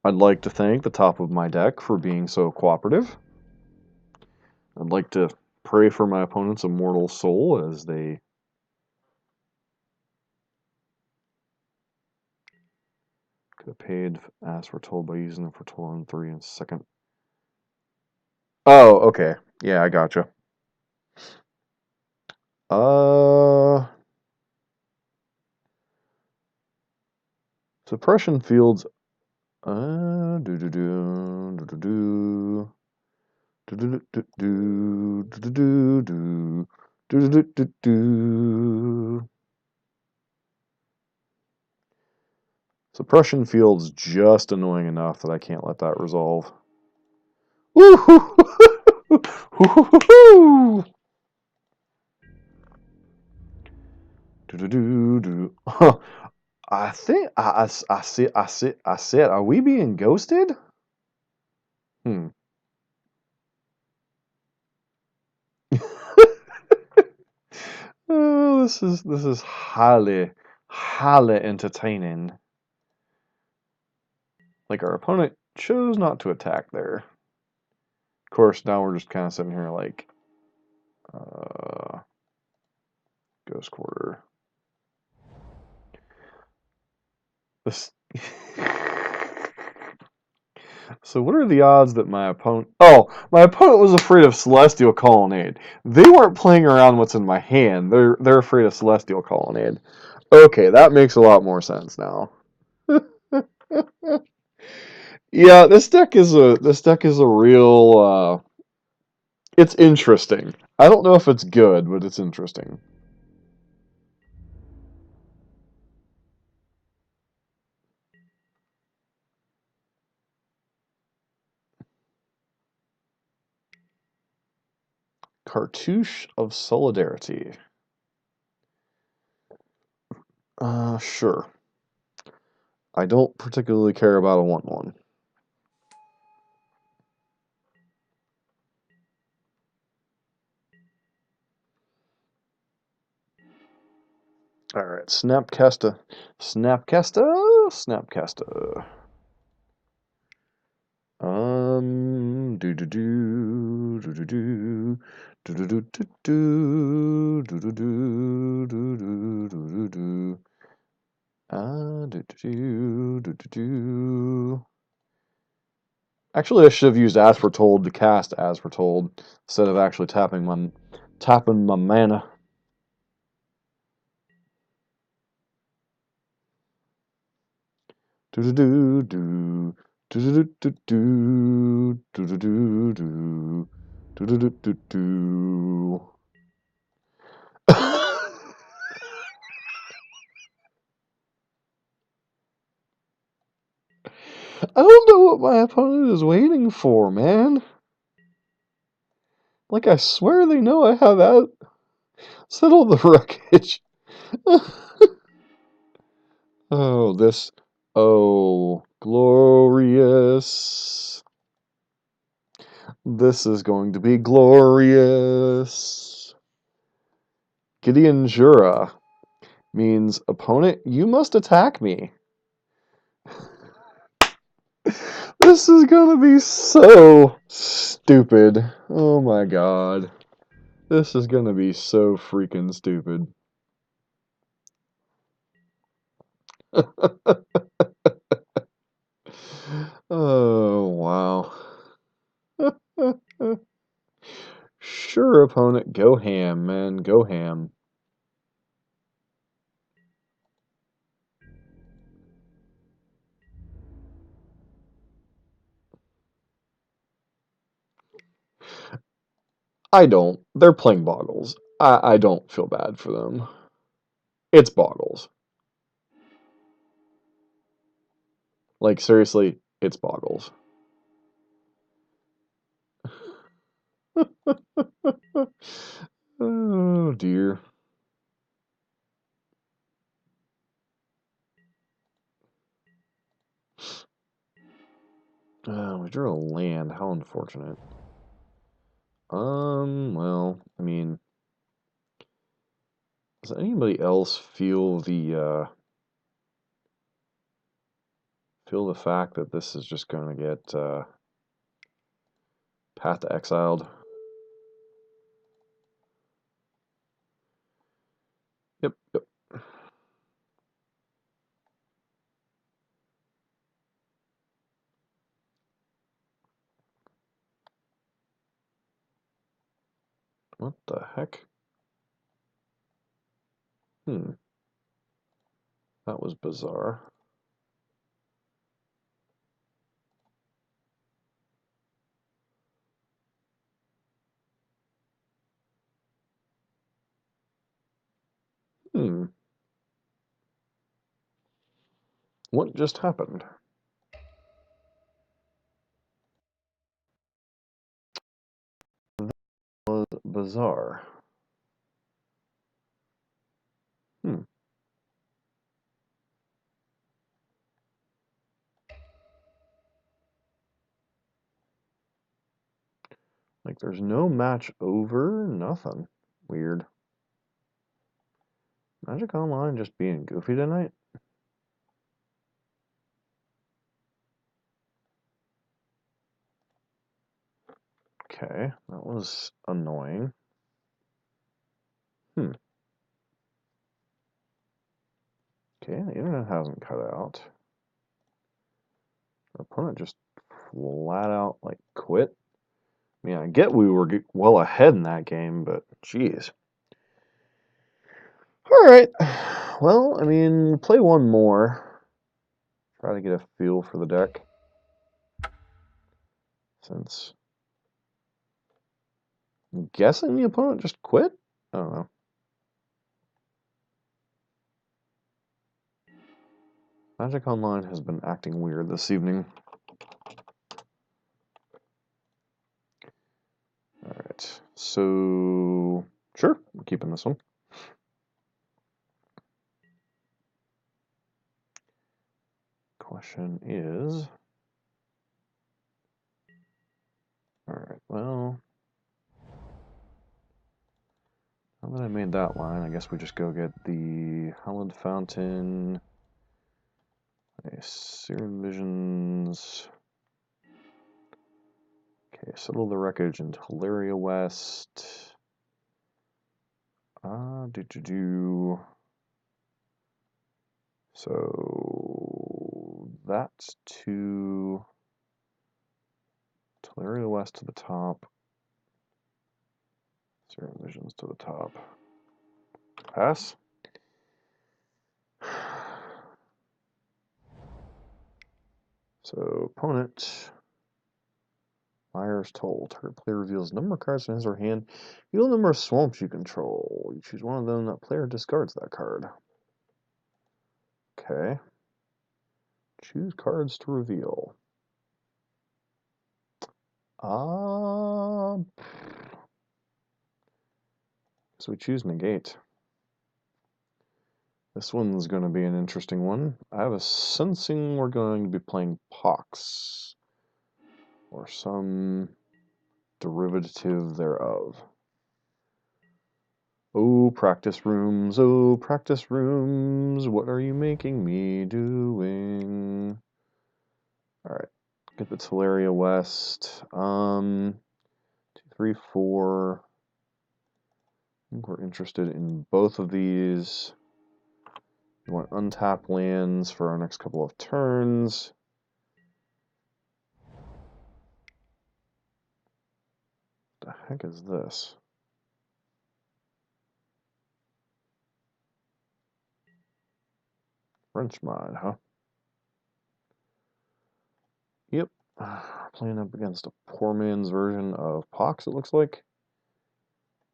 I'd like to thank the top of my deck for being so cooperative. I'd like to pray for my opponent's immortal soul as they could have paid as foretold by using the Foretold on 3 and second. Oh, okay. Yeah, I gotcha. Suppression fields. Suppression field's just annoying enough that I can't let that resolve. Woo-hoo-hoo-hoo-hoo-hoo-hoo! I think I said, are we being ghosted? Oh, this is highly entertaining. Like, our opponent chose not to attack there. Of course, now we're just kind of sitting here like, Ghost Quarter. This. So what are the odds that my opponent... Oh, my opponent was afraid of Celestial Colonnade. They weren't playing around what's in my hand. They're afraid of Celestial Colonnade. Okay, that makes a lot more sense now. Yeah, this deck is a real it's interesting. I don't know if it's good, but it's interesting. Cartouche of Solidarity. Sure. I don't particularly care about a 1/1. Alright, Snapcaster. Snapcaster? Snapcaster. Do do do do do do do do do do do do do do do do do do. Do do do do do. Actually, I should have used As Foretold to cast As Foretold instead of actually tapping Tapping my mana. Do do do do do do do do do do do do do do do do. I don't know what my opponent is waiting for, man. Like, I swear they know I have out settled the wreckage. Oh, this. Oh, glorious. This is going to be glorious. Gideon Jura means, opponent, you must attack me. This is gonna be so stupid. Oh my god. This is gonna be so freaking stupid. Oh, wow. Sure, opponent, go ham, man, go ham. I don't. They're playing Boggles. I don't feel bad for them. It's Boggles. Like, seriously, it's Boggles. Oh, dear. We drew a land. How unfortunate. Well, I mean, does anybody else feel the fact that this is just going to get path to exiled? Yep, yep. What the heck? That was bizarre. What just happened? That was bizarre. Like, there's no match over, nothing. Weird. Magic Online just being goofy tonight? Okay, that was annoying. Okay, the internet hasn't cut out. Our opponent just flat out, like, quit. I mean, I get we were well ahead in that game, but jeez. Alright, well, I mean, play one more. Try to get a feel for the deck. Since I'm guessing the opponent just quit? I don't know. Magic Online has been acting weird this evening. Alright, so sure, I'm keeping this one. Question is, alright, well, now that I made that line, I guess we just go get the Hallowed Fountain, Seared Visions. Okay, Settle the Wreckage into Hilaria West. So that's to Hilaria West to the top. Zero visions to the top. Pass. So, opponent. Foretold. Target player reveals number of cards in his or her hand. Reveal the number of swamps you control. You choose one of them. That player discards that card. Okay. Choose cards to reveal. So we choose negate. This one's going to be an interesting one. I have a sensing we're going to be playing Pox. Or some derivative thereof. Oh, practice rooms, what are you making me doing? Alright, get the Teleria West. 2, 3, 4. I think we're interested in both of these. We want untap lands for our next couple of turns. What the heck is this? French mod, huh? Yep. Playing up against a poor man's version of Pox, it looks like.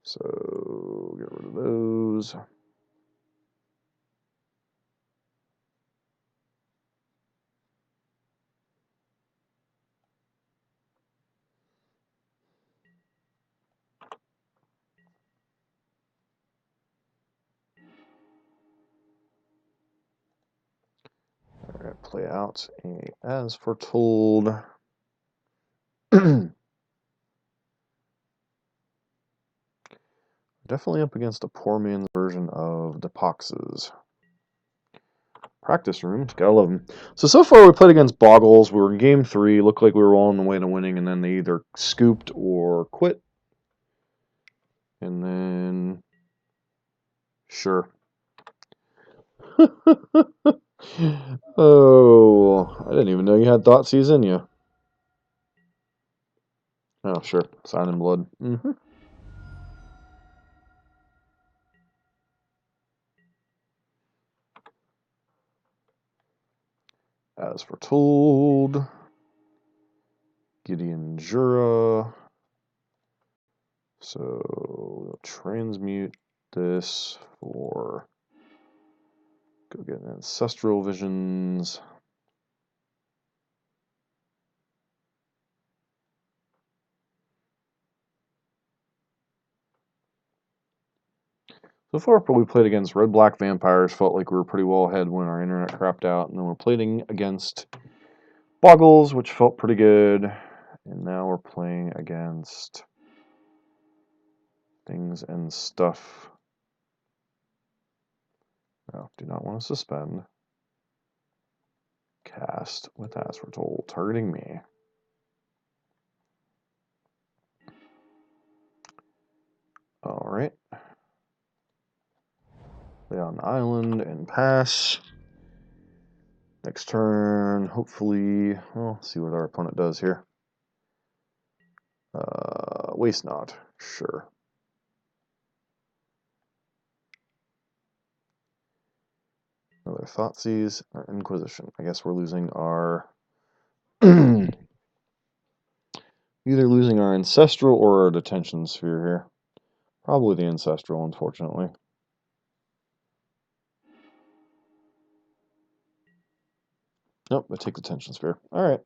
So, get rid of those. Alright, play out as foretold. Definitely up against a poor man's version of the Poxes. Practice rooms, gotta love them. So far we played against Boggles. We were in game 3. Looked like we were all on the way to winning, and then they either scooped or quit. And then, sure. Oh, I didn't even know you had Thoughtseize in you. Oh, sure. Sign in blood. As foretold. Gideon Jura. So we'll transmute this for go get Ancestral Visions. So far, we played against Red-Black Vampires. Felt like we were pretty well ahead when our internet crapped out. And then we're playing against Boggles, which felt pretty good. And now we're playing against things and stuff. No, do not want to suspend. Cast with As Foretold, targeting me. Alright. Play on the island and pass. Next turn, hopefully, well, see what our opponent does here. Waste not, sure. Another Thoughtseize, or Inquisition. I guess we're losing our either losing our Ancestral or our Detention Sphere here. Probably the Ancestral, unfortunately. Nope, I take the Detention Sphere. Alright.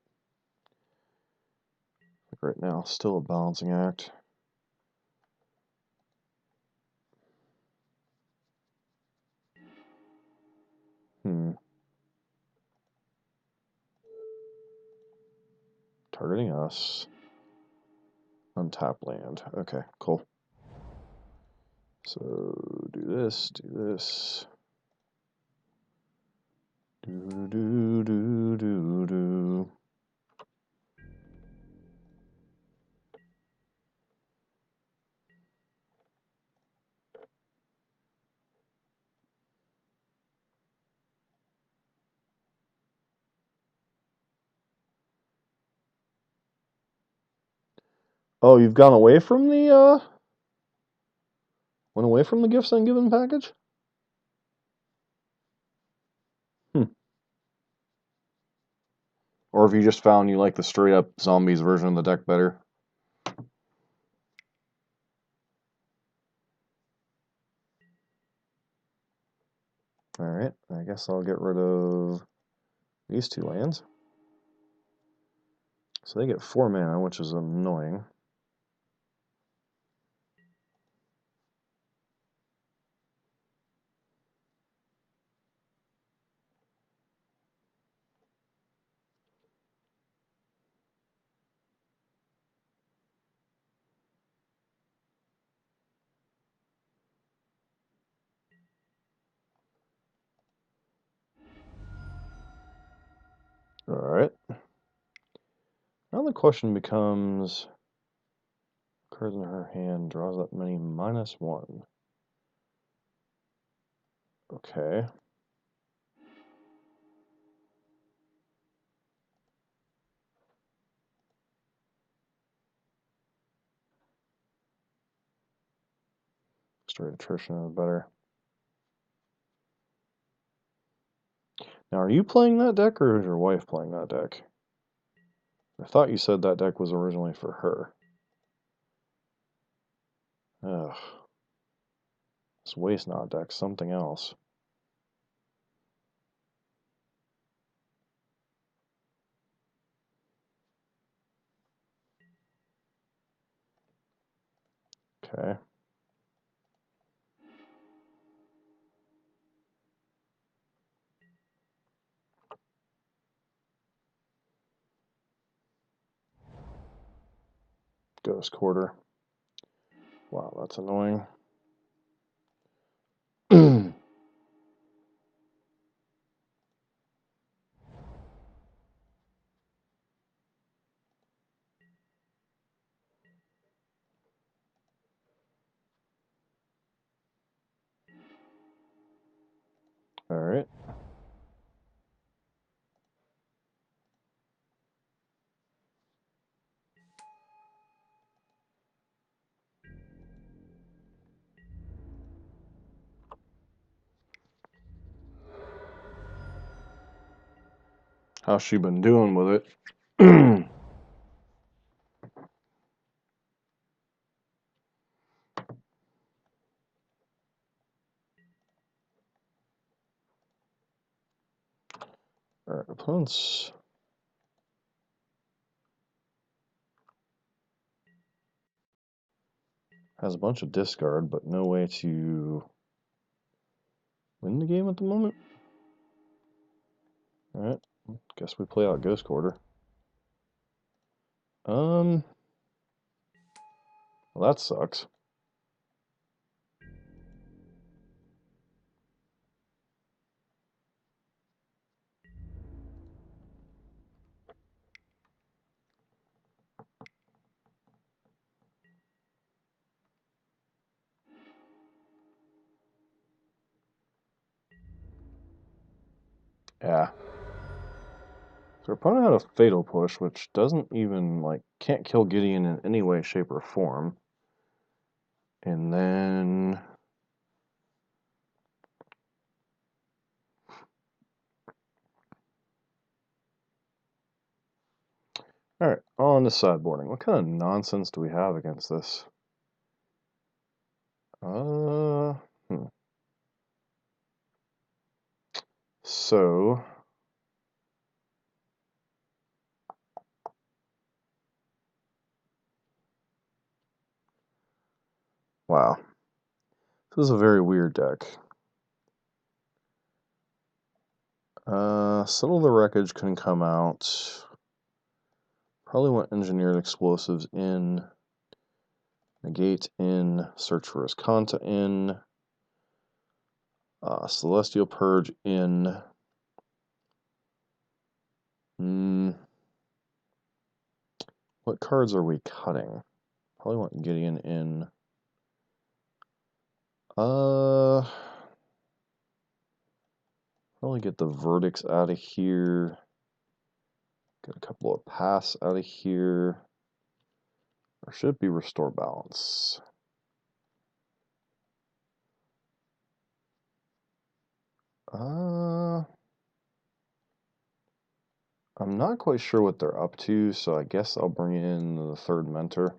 Right now, still a balancing act. Targeting us. Untap land. Okay, cool. So, do this, do this. Do. Oh, you've gone away from the Went away from the Gifts Ungiven package? Or if you just found you like the straight up zombies version of the deck better. Alright, I guess I'll get rid of these 2 lands. So they get 4 mana, which is annoying. Alright. Now the question becomes, cards in her hand draws that many -1. Okay. Straight attrition is better. Now, are you playing that deck, or is your wife playing that deck? I thought you said that deck was originally for her. Ugh. This Waste Not deck's something else. Okay. Ghost Quarter. Wow, that's annoying. Alright. How's she been doing with it? Alright, opponents has a bunch of discard, but no way to win the game at the moment. Alright, guess we play out Ghost Quarter. Well, that sucks. Yeah. So our opponent had a Fatal Push, which doesn't even, like, can't kill Gideon in any way, shape, or form. And then... Alright, on to sideboarding. What kind of nonsense do we have against this? So... Wow. This is a very weird deck. Settle the Wreckage can come out. Probably want Engineered Explosives in. Negate in. Search for Escanta in. Celestial Purge in. What cards are we cutting? Probably want Gideon in. Probably get the Verdicts out of here. Get a couple of Pass out of here. Or should it be Restore Balance? I'm not quite sure what they're up to, so I guess I'll bring in the third mentor.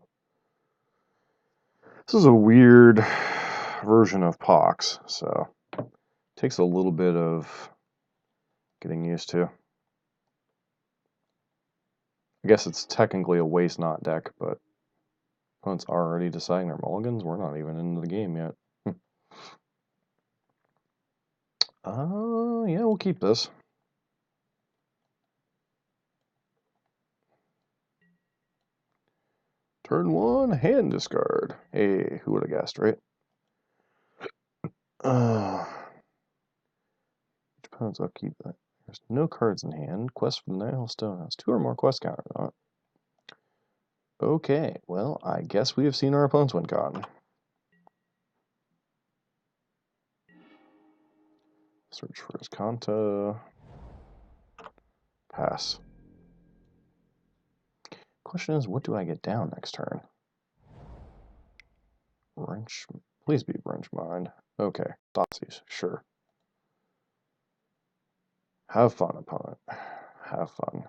This is a weird version of Pox, so it takes a little bit of getting used to. I guess it's technically a waste not deck, but opponents are already deciding their mulligans. We're not even into the game yet. Yeah, we'll keep this. Turn 1, hand discard. Hey, who would have guessed, right? Opponent's upkeep. There's no cards in hand. Quest from the Nihil Stone has 2 or more quest counters on it. Okay, well, I guess we have seen our opponent's win con. Search for his Kanta. Pass. Question is, what do I get down next turn? Wrench. Please be Wrench Mind. Okay, Thoughtseize, sure. Have fun, opponent. Have fun.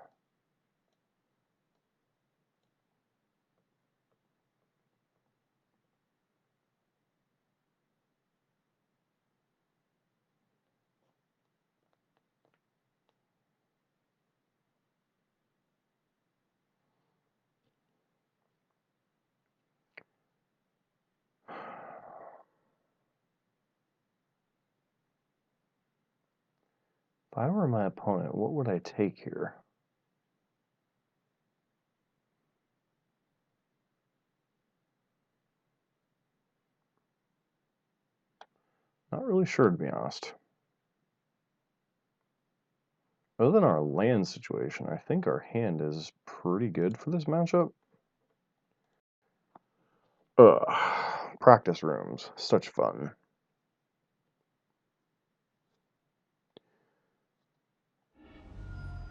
If I were my opponent, what would I take here? Not really sure, to be honest. Other than our land situation, I think our hand is pretty good for this matchup. Practice rooms. Such fun.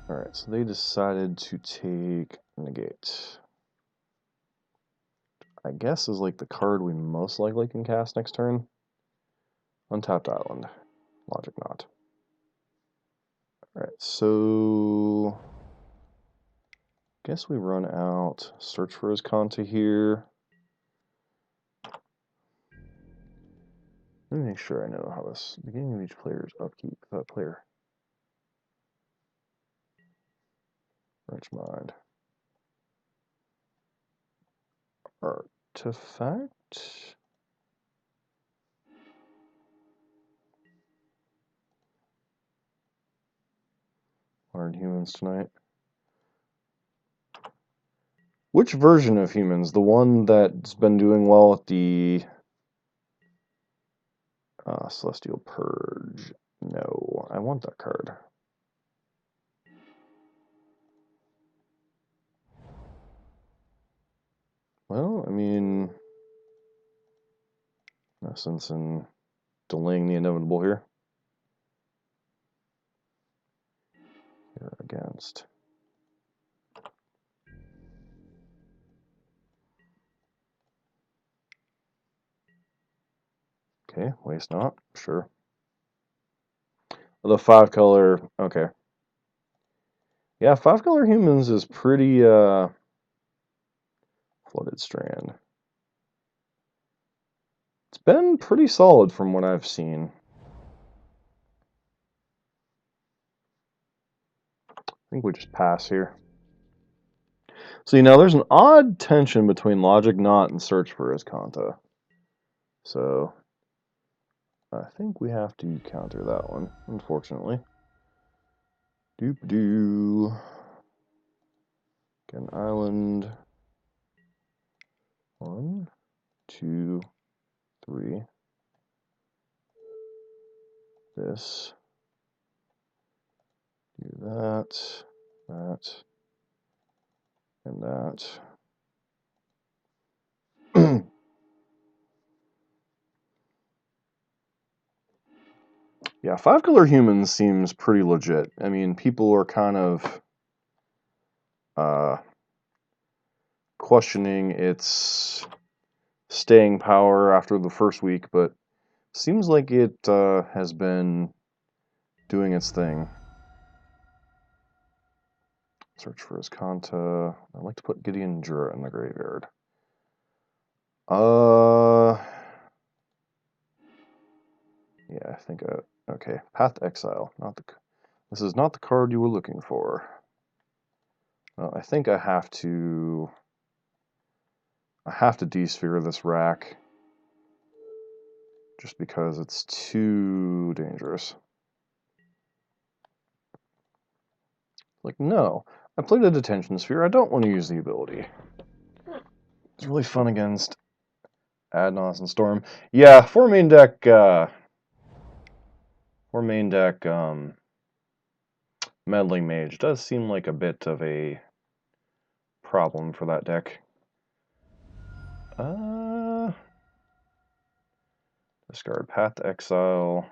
Alright, so they decided to take Negate. I guess is like the card we most likely can cast next turn. Untapped Island. Logic Knot. Alright, so guess we run out, search for his Kanta here. Let me make sure I know how this beginning of each player's upkeep for that player. Wrench Mind. Artifact. Learned humans tonight. Which version of humans? The one that's been doing well with the Celestial Purge? No, I want that card. Well, I mean, no sense in delaying the inevitable here. You're against. Okay, waste not, sure. The 5-color, okay. Yeah, 5-color humans is pretty, Flooded Strand. It's been pretty solid from what I've seen. I think we just pass here. See, now there's an odd tension between Logic Knot and Search for Kanta. So, I think we have to counter that one, unfortunately. Doop-doo. Get an island. 1, 2, 3. This. Do that. That. And that. Yeah, 5-color humans seems pretty legit. I mean, people are kind of questioning its staying power after the first week, but seems like it has been doing its thing. Search for his Kanta. I'd like to put Gideon Jura in the graveyard. Yeah, I think, okay, Path to Exile. This is not the card you were looking for. Well, I think I have to de-sphere this rack just because it's too dangerous. Like, no, I played a Detention Sphere. I don't want to use the ability. It's really fun against Adnos and Storm. Yeah, for main deck, Meddling Mage does seem like a bit of a problem for that deck. Discard Path to Exile.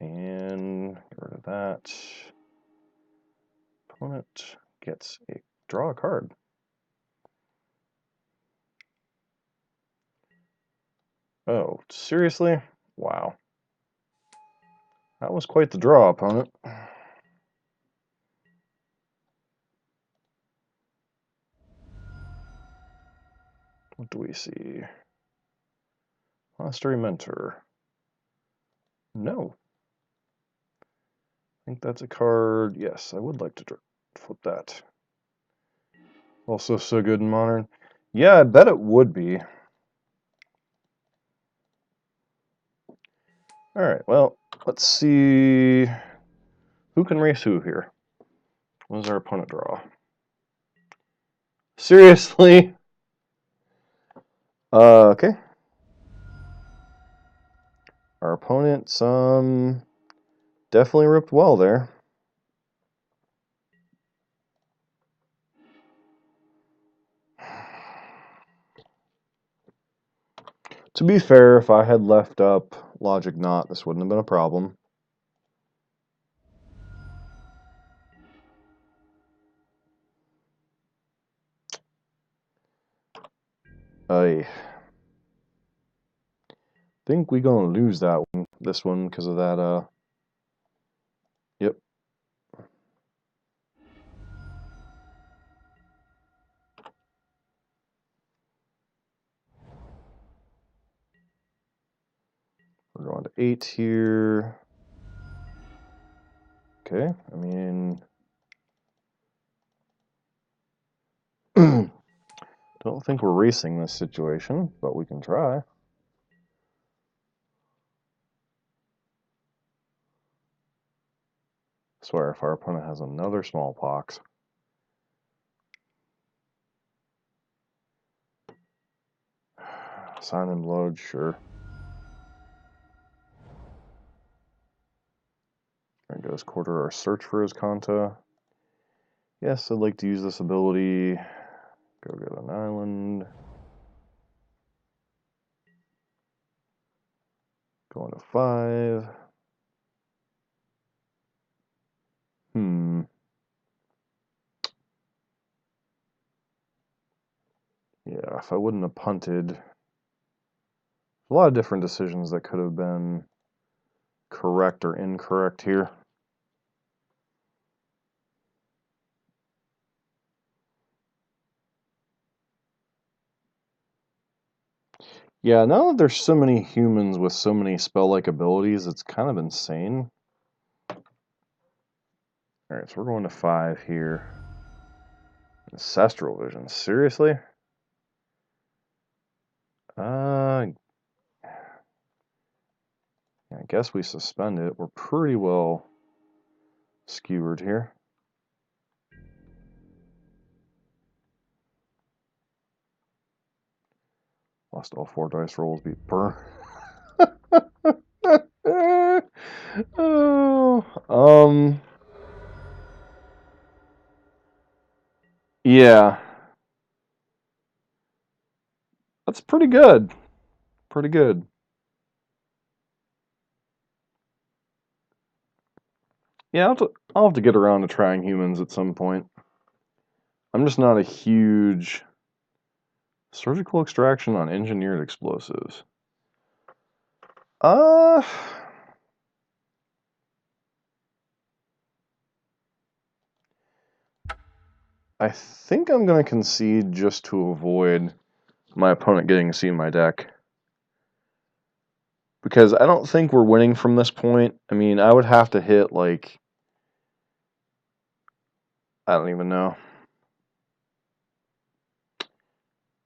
And get rid of that. Opponent gets a draw a card. Oh, seriously? Wow. That was quite the draw, opponent. What do we see? Monastery Mentor. No. I think that's a card. Yes, I would like to flip that. Also so good in Modern. Yeah, I bet it would be. Alright, well, let's see who can race who here. What does our opponent draw? Seriously? Okay. Our opponent, definitely ripped well there. To be fair, if I had left up Logic Knot, this wouldn't have been a problem. I think we're gonna lose this one, because of that, yep. We're going to 8 here. Okay, I mean... don't think we're racing this situation, but we can try. I swear, if our opponent has another smallpox. Sign and Blood, sure. There goes quarter our search for his Kanta. Yes, I'd like to use this ability. Go get an island. Going to 5. Yeah, if I wouldn't have punted, a lot of different decisions that could have been correct or incorrect here. Yeah, now that there's so many humans with so many spell-like abilities, it's kind of insane. Alright, so we're going to 5 here. Ancestral Vision, seriously? I guess we suspend it. We're pretty well skewered here. Lost all 4 dice rolls, beat burn. Oh, yeah. That's pretty good. Pretty good. Yeah, I'll have to get around to trying humans at some point. I'm just not a huge... Surgical extraction on engineered explosives. I think I'm going to concede just to avoid my opponent getting to see my deck. Because I don't think we're winning from this point. I mean, I would have to hit, like, I don't even know.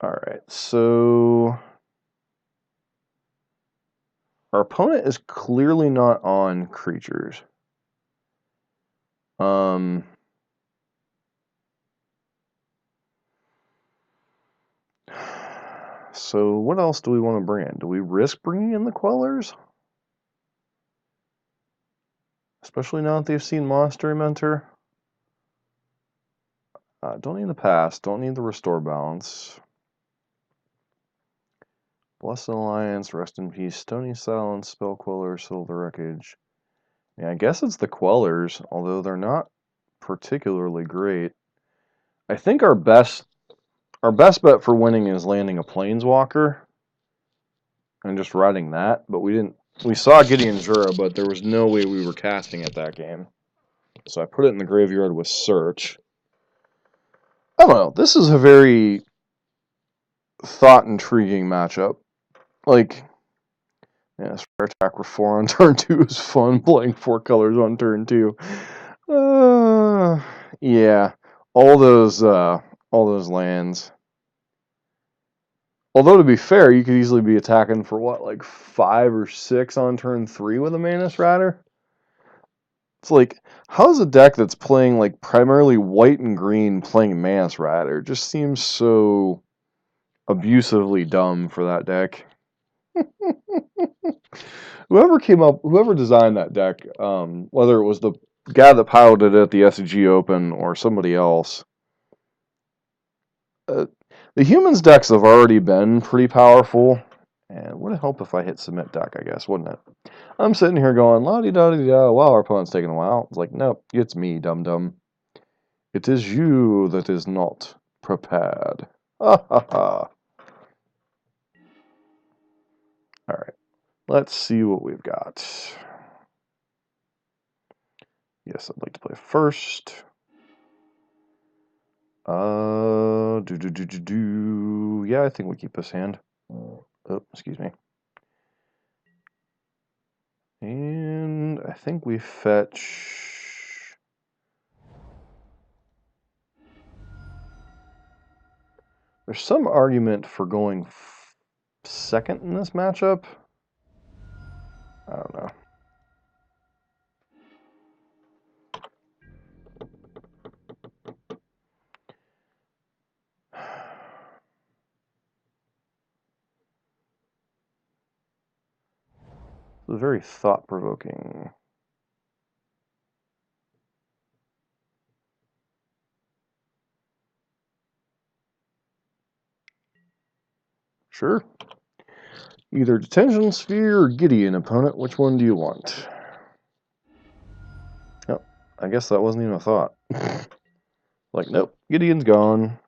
Alright, so our opponent is clearly not on creatures. So what else do we want to bring in? Do we risk bringing in the Quellers? Especially now that they've seen Monastery Mentor. Don't need the pass. Don't need the Restore Balance. Blessed Alliance, Rest in Peace, Stony Silence, Spell Queller, Silver Wreckage. Yeah, I guess it's the Quellers, although they're not particularly great. I think our best bet for winning is landing a Planeswalker and just riding that, but we saw Gideon Jura, but there was no way we were casting it that game. So I put it in the graveyard with Search. I don't know. This is a very thought-intriguing matchup. Like, yeah, Spare Attack for 4 on turn 2 is fun, playing 4 colors on turn 2. Yeah, all those lands. Although, to be fair, you could easily be attacking for, what, like 5 or 6 on turn 3 with a Manus Rider? It's like, how's a deck that's playing, like, primarily white and green playing Manus Rider? It just seems so abusively dumb for that deck. Whoever designed that deck, whether it was the guy that piloted it at the SCG Open or somebody else, the humans decks have already been pretty powerful, and it would help if I hit submit deck, I guess, wouldn't it? I'm sitting here going, la-di-da-di-da, wow, our opponent's taking a while. It's like, nope, it's me, dum-dum. It is you that is not prepared. Ha ha ha. Alright, let's see what we've got. Yes, I'd like to play first. Yeah, I think we keep this hand. Oh, excuse me. And I think we fetch. There's some argument for going second in this matchup. I don't know. This is very thought-provoking. Sure. Either Detention Sphere or Gideon, opponent. Which one do you want? Oh, I guess that wasn't even a thought. Like, nope, Gideon's gone.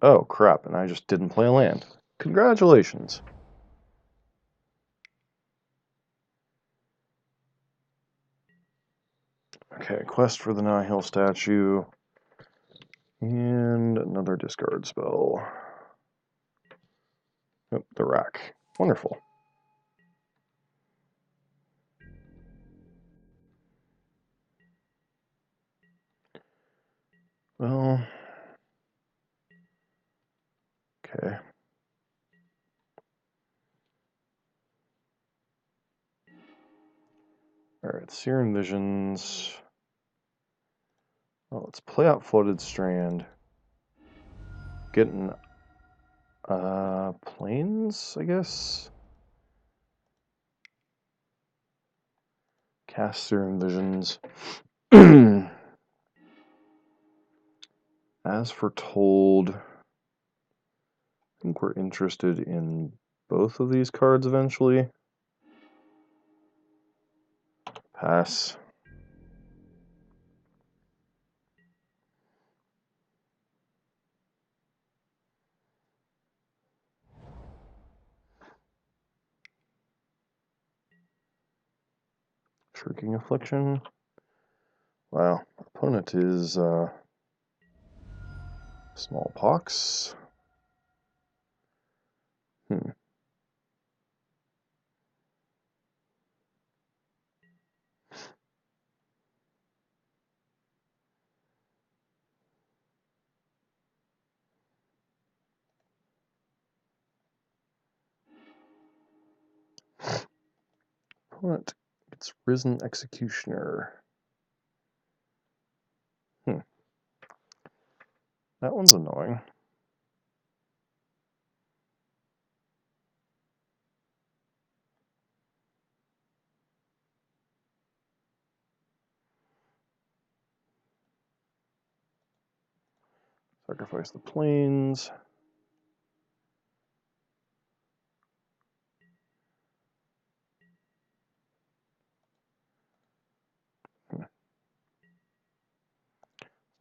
Oh, crap, and I just didn't play a land. Congratulations. Okay, quest for the Nihil statue. And another discard spell. Oh, the rack. Wonderful. Well, okay. Alright, Searing Visions. Well, let's play out Flooded Strand. Getting planes, I guess. Cast Searing Visions. As Foretold, I think we're interested in both of these cards eventually. Pass. Shrieking Affliction. Wow, opponent is Smallpox. Opponent gets Risen Executioner. That one's annoying. Sacrifice the plains.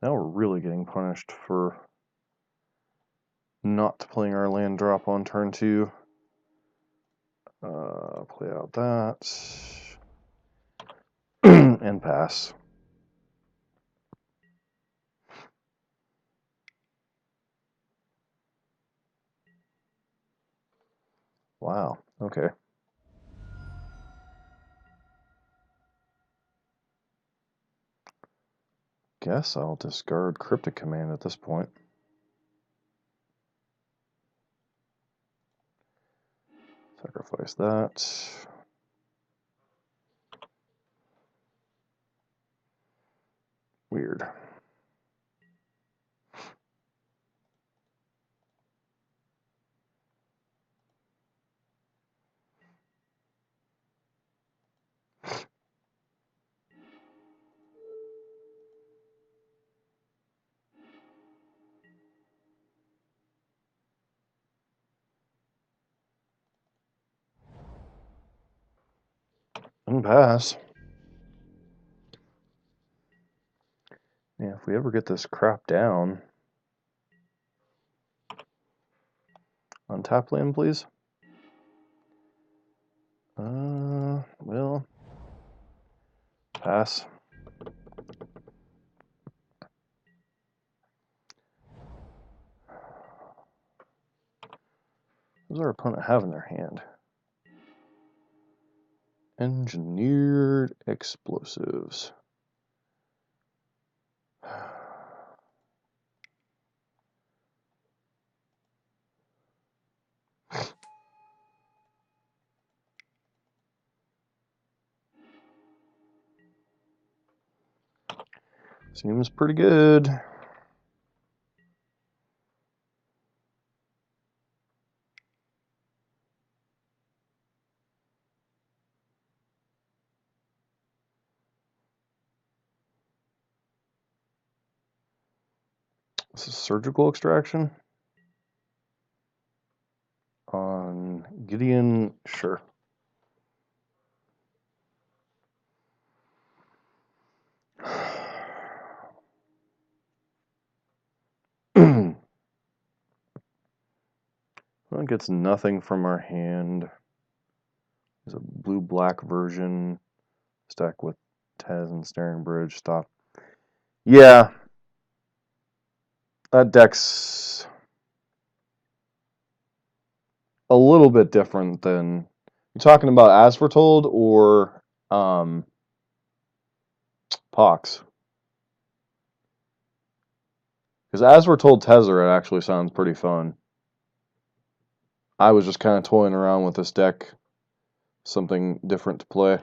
Now we're really getting punished for not playing our land drop on turn 2. Play out that. And pass. Wow, okay. Guess I'll discard Cryptic Command at this point. Sacrifice that. Weird. And pass. Yeah, if we ever get this crap down. Untap land, please. Well, pass. What does our opponent have in their hand? Engineered Explosives. Seems pretty good. This is Surgical Extraction. On Gideon, sure. That gets nothing from our hand. There's a blue-black version. Stack with Tez and Staring Bridge. Stop. Yeah. That deck's a little bit different than... You talking about As Foretold or Pox? Because As Foretold Tezzeret actually sounds pretty fun. I was just kind of toying around with this deck. Something different to play.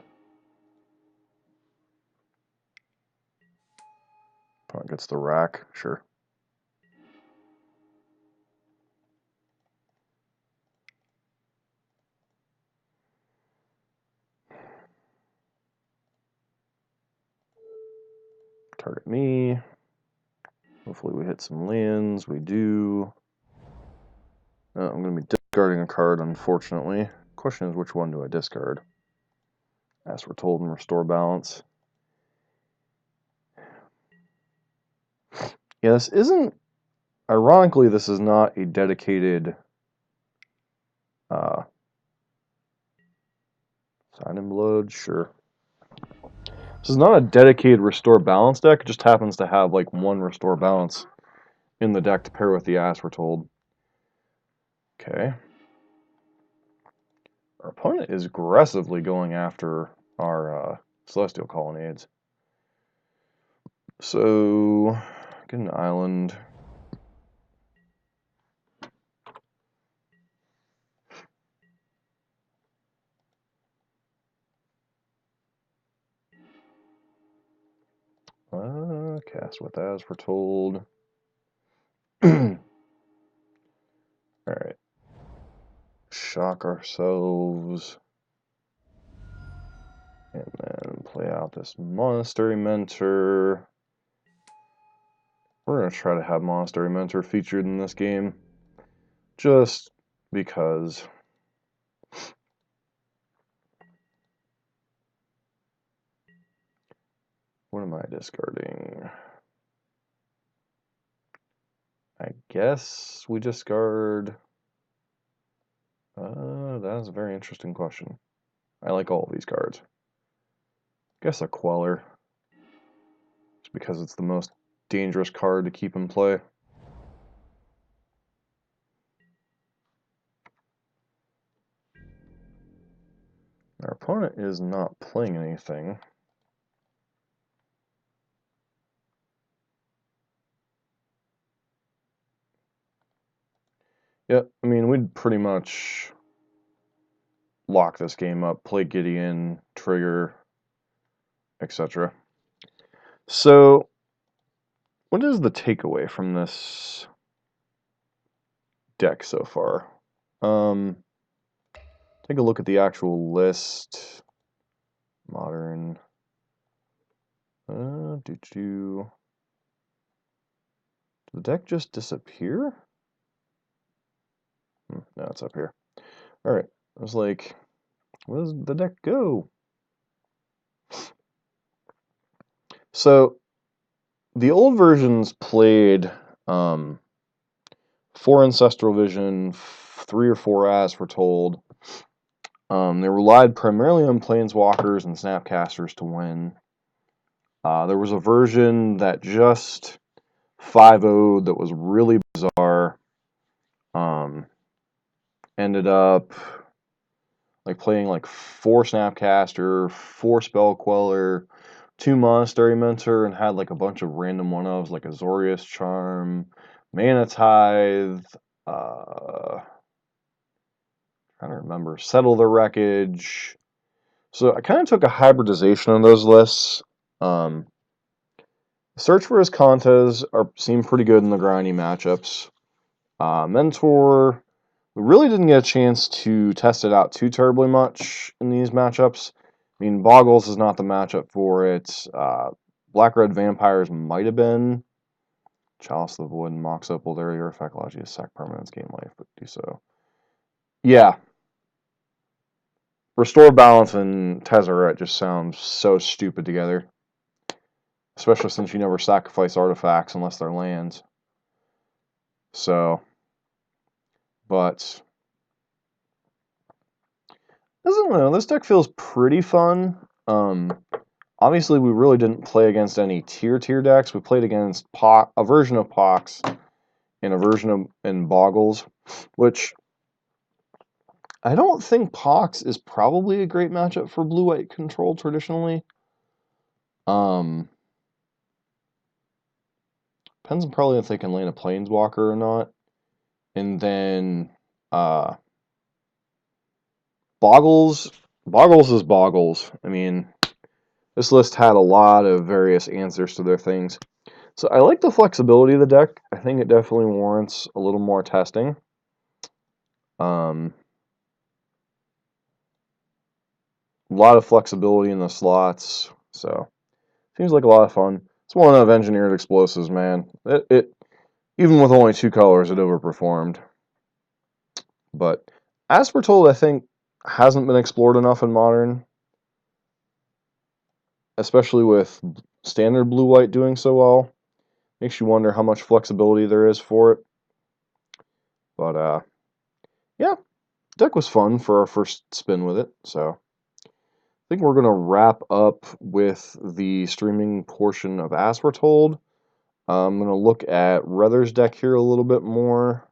Probably gets the rack, sure. Target me. Hopefully we hit some lands. We do. I'm going to be discarding a card, unfortunately. Question is, which one do I discard? As we're told, and Restore Balance. Yeah, this isn't... Ironically, this is not a dedicated... Sign in Blood, sure. This is not a dedicated Restore Balance deck. It just happens to have like one Restore Balance in the deck to pair with the As Foretold. Okay. Our opponent is aggressively going after our Celestial Colonnades. So, get an island. Cast with As Foretold. Alright. Shock ourselves. And then play out this Monastery Mentor. We're going to try to have Monastery Mentor featured in this game. Just because. What am I discarding? I guess we discard... that is a very interesting question. I like all of these cards. Guess a Queller. Just because it's the most dangerous card to keep in play. Our opponent is not playing anything. Yeah, I mean, we'd pretty much lock this game up, play Gideon, trigger, etc. So, what is the takeaway from this deck so far? Take a look at the actual list. Modern. Did the deck just disappear? No, it's up here. Alright, I was like, where does the deck go? So, the old versions played 4 Ancestral Vision, 3 or 4 As Foretold. They relied primarily on Planeswalkers and Snapcasters to win. There was a version that just 5-0'd that was really bizarre. Ended up like playing like 4 Snapcaster, 4 Spell Queller, 2 Monastery Mentor, and had like a bunch of random one-ofs like Azorius Charm, Mana Tithe, trying to remember, Settle the Wreckage. So I kind of took a hybridization on those lists. Search for Escantas seem pretty good in the grindy matchups. Mentor, we really didn't get a chance to test it out too terribly much in these matchups. I mean, Boggles is not the matchup for it. Black-Red Vampires might have been. Chalice of the Void and Mox Opal, there your effect allows you to sack permanents, gain life, but do so. Yeah. Restore Balance and Tezzeret just sounds so stupid together. Especially since you never sacrifice artifacts unless they're lands. So, but I don't know, this deck feels pretty fun. Obviously, we really didn't play against any tier decks. We played against a version of Pox and a version of Boggles, which I don't think Pox is probably a great matchup for blue-white control traditionally. Depends on probably if they can land a Planeswalker or not. And then Boggles is Boggles. I mean, this list had a lot of various answers to their things. So I like the flexibility of the deck. I think it definitely warrants a little more testing. A lot of flexibility in the slots, so seems like a lot of fun. It's one of engineered explosives, man. It even with only 2 colors, it overperformed. But As Foretold, I think, hasn't been explored enough in Modern, especially with standard blue-white doing so well. Makes you wonder how much flexibility there is for it. But yeah, deck was fun for our first spin with it. So think we're going to wrap up with the streaming portion of As Foretold. I'm going to look at Ruther's deck here a little bit more.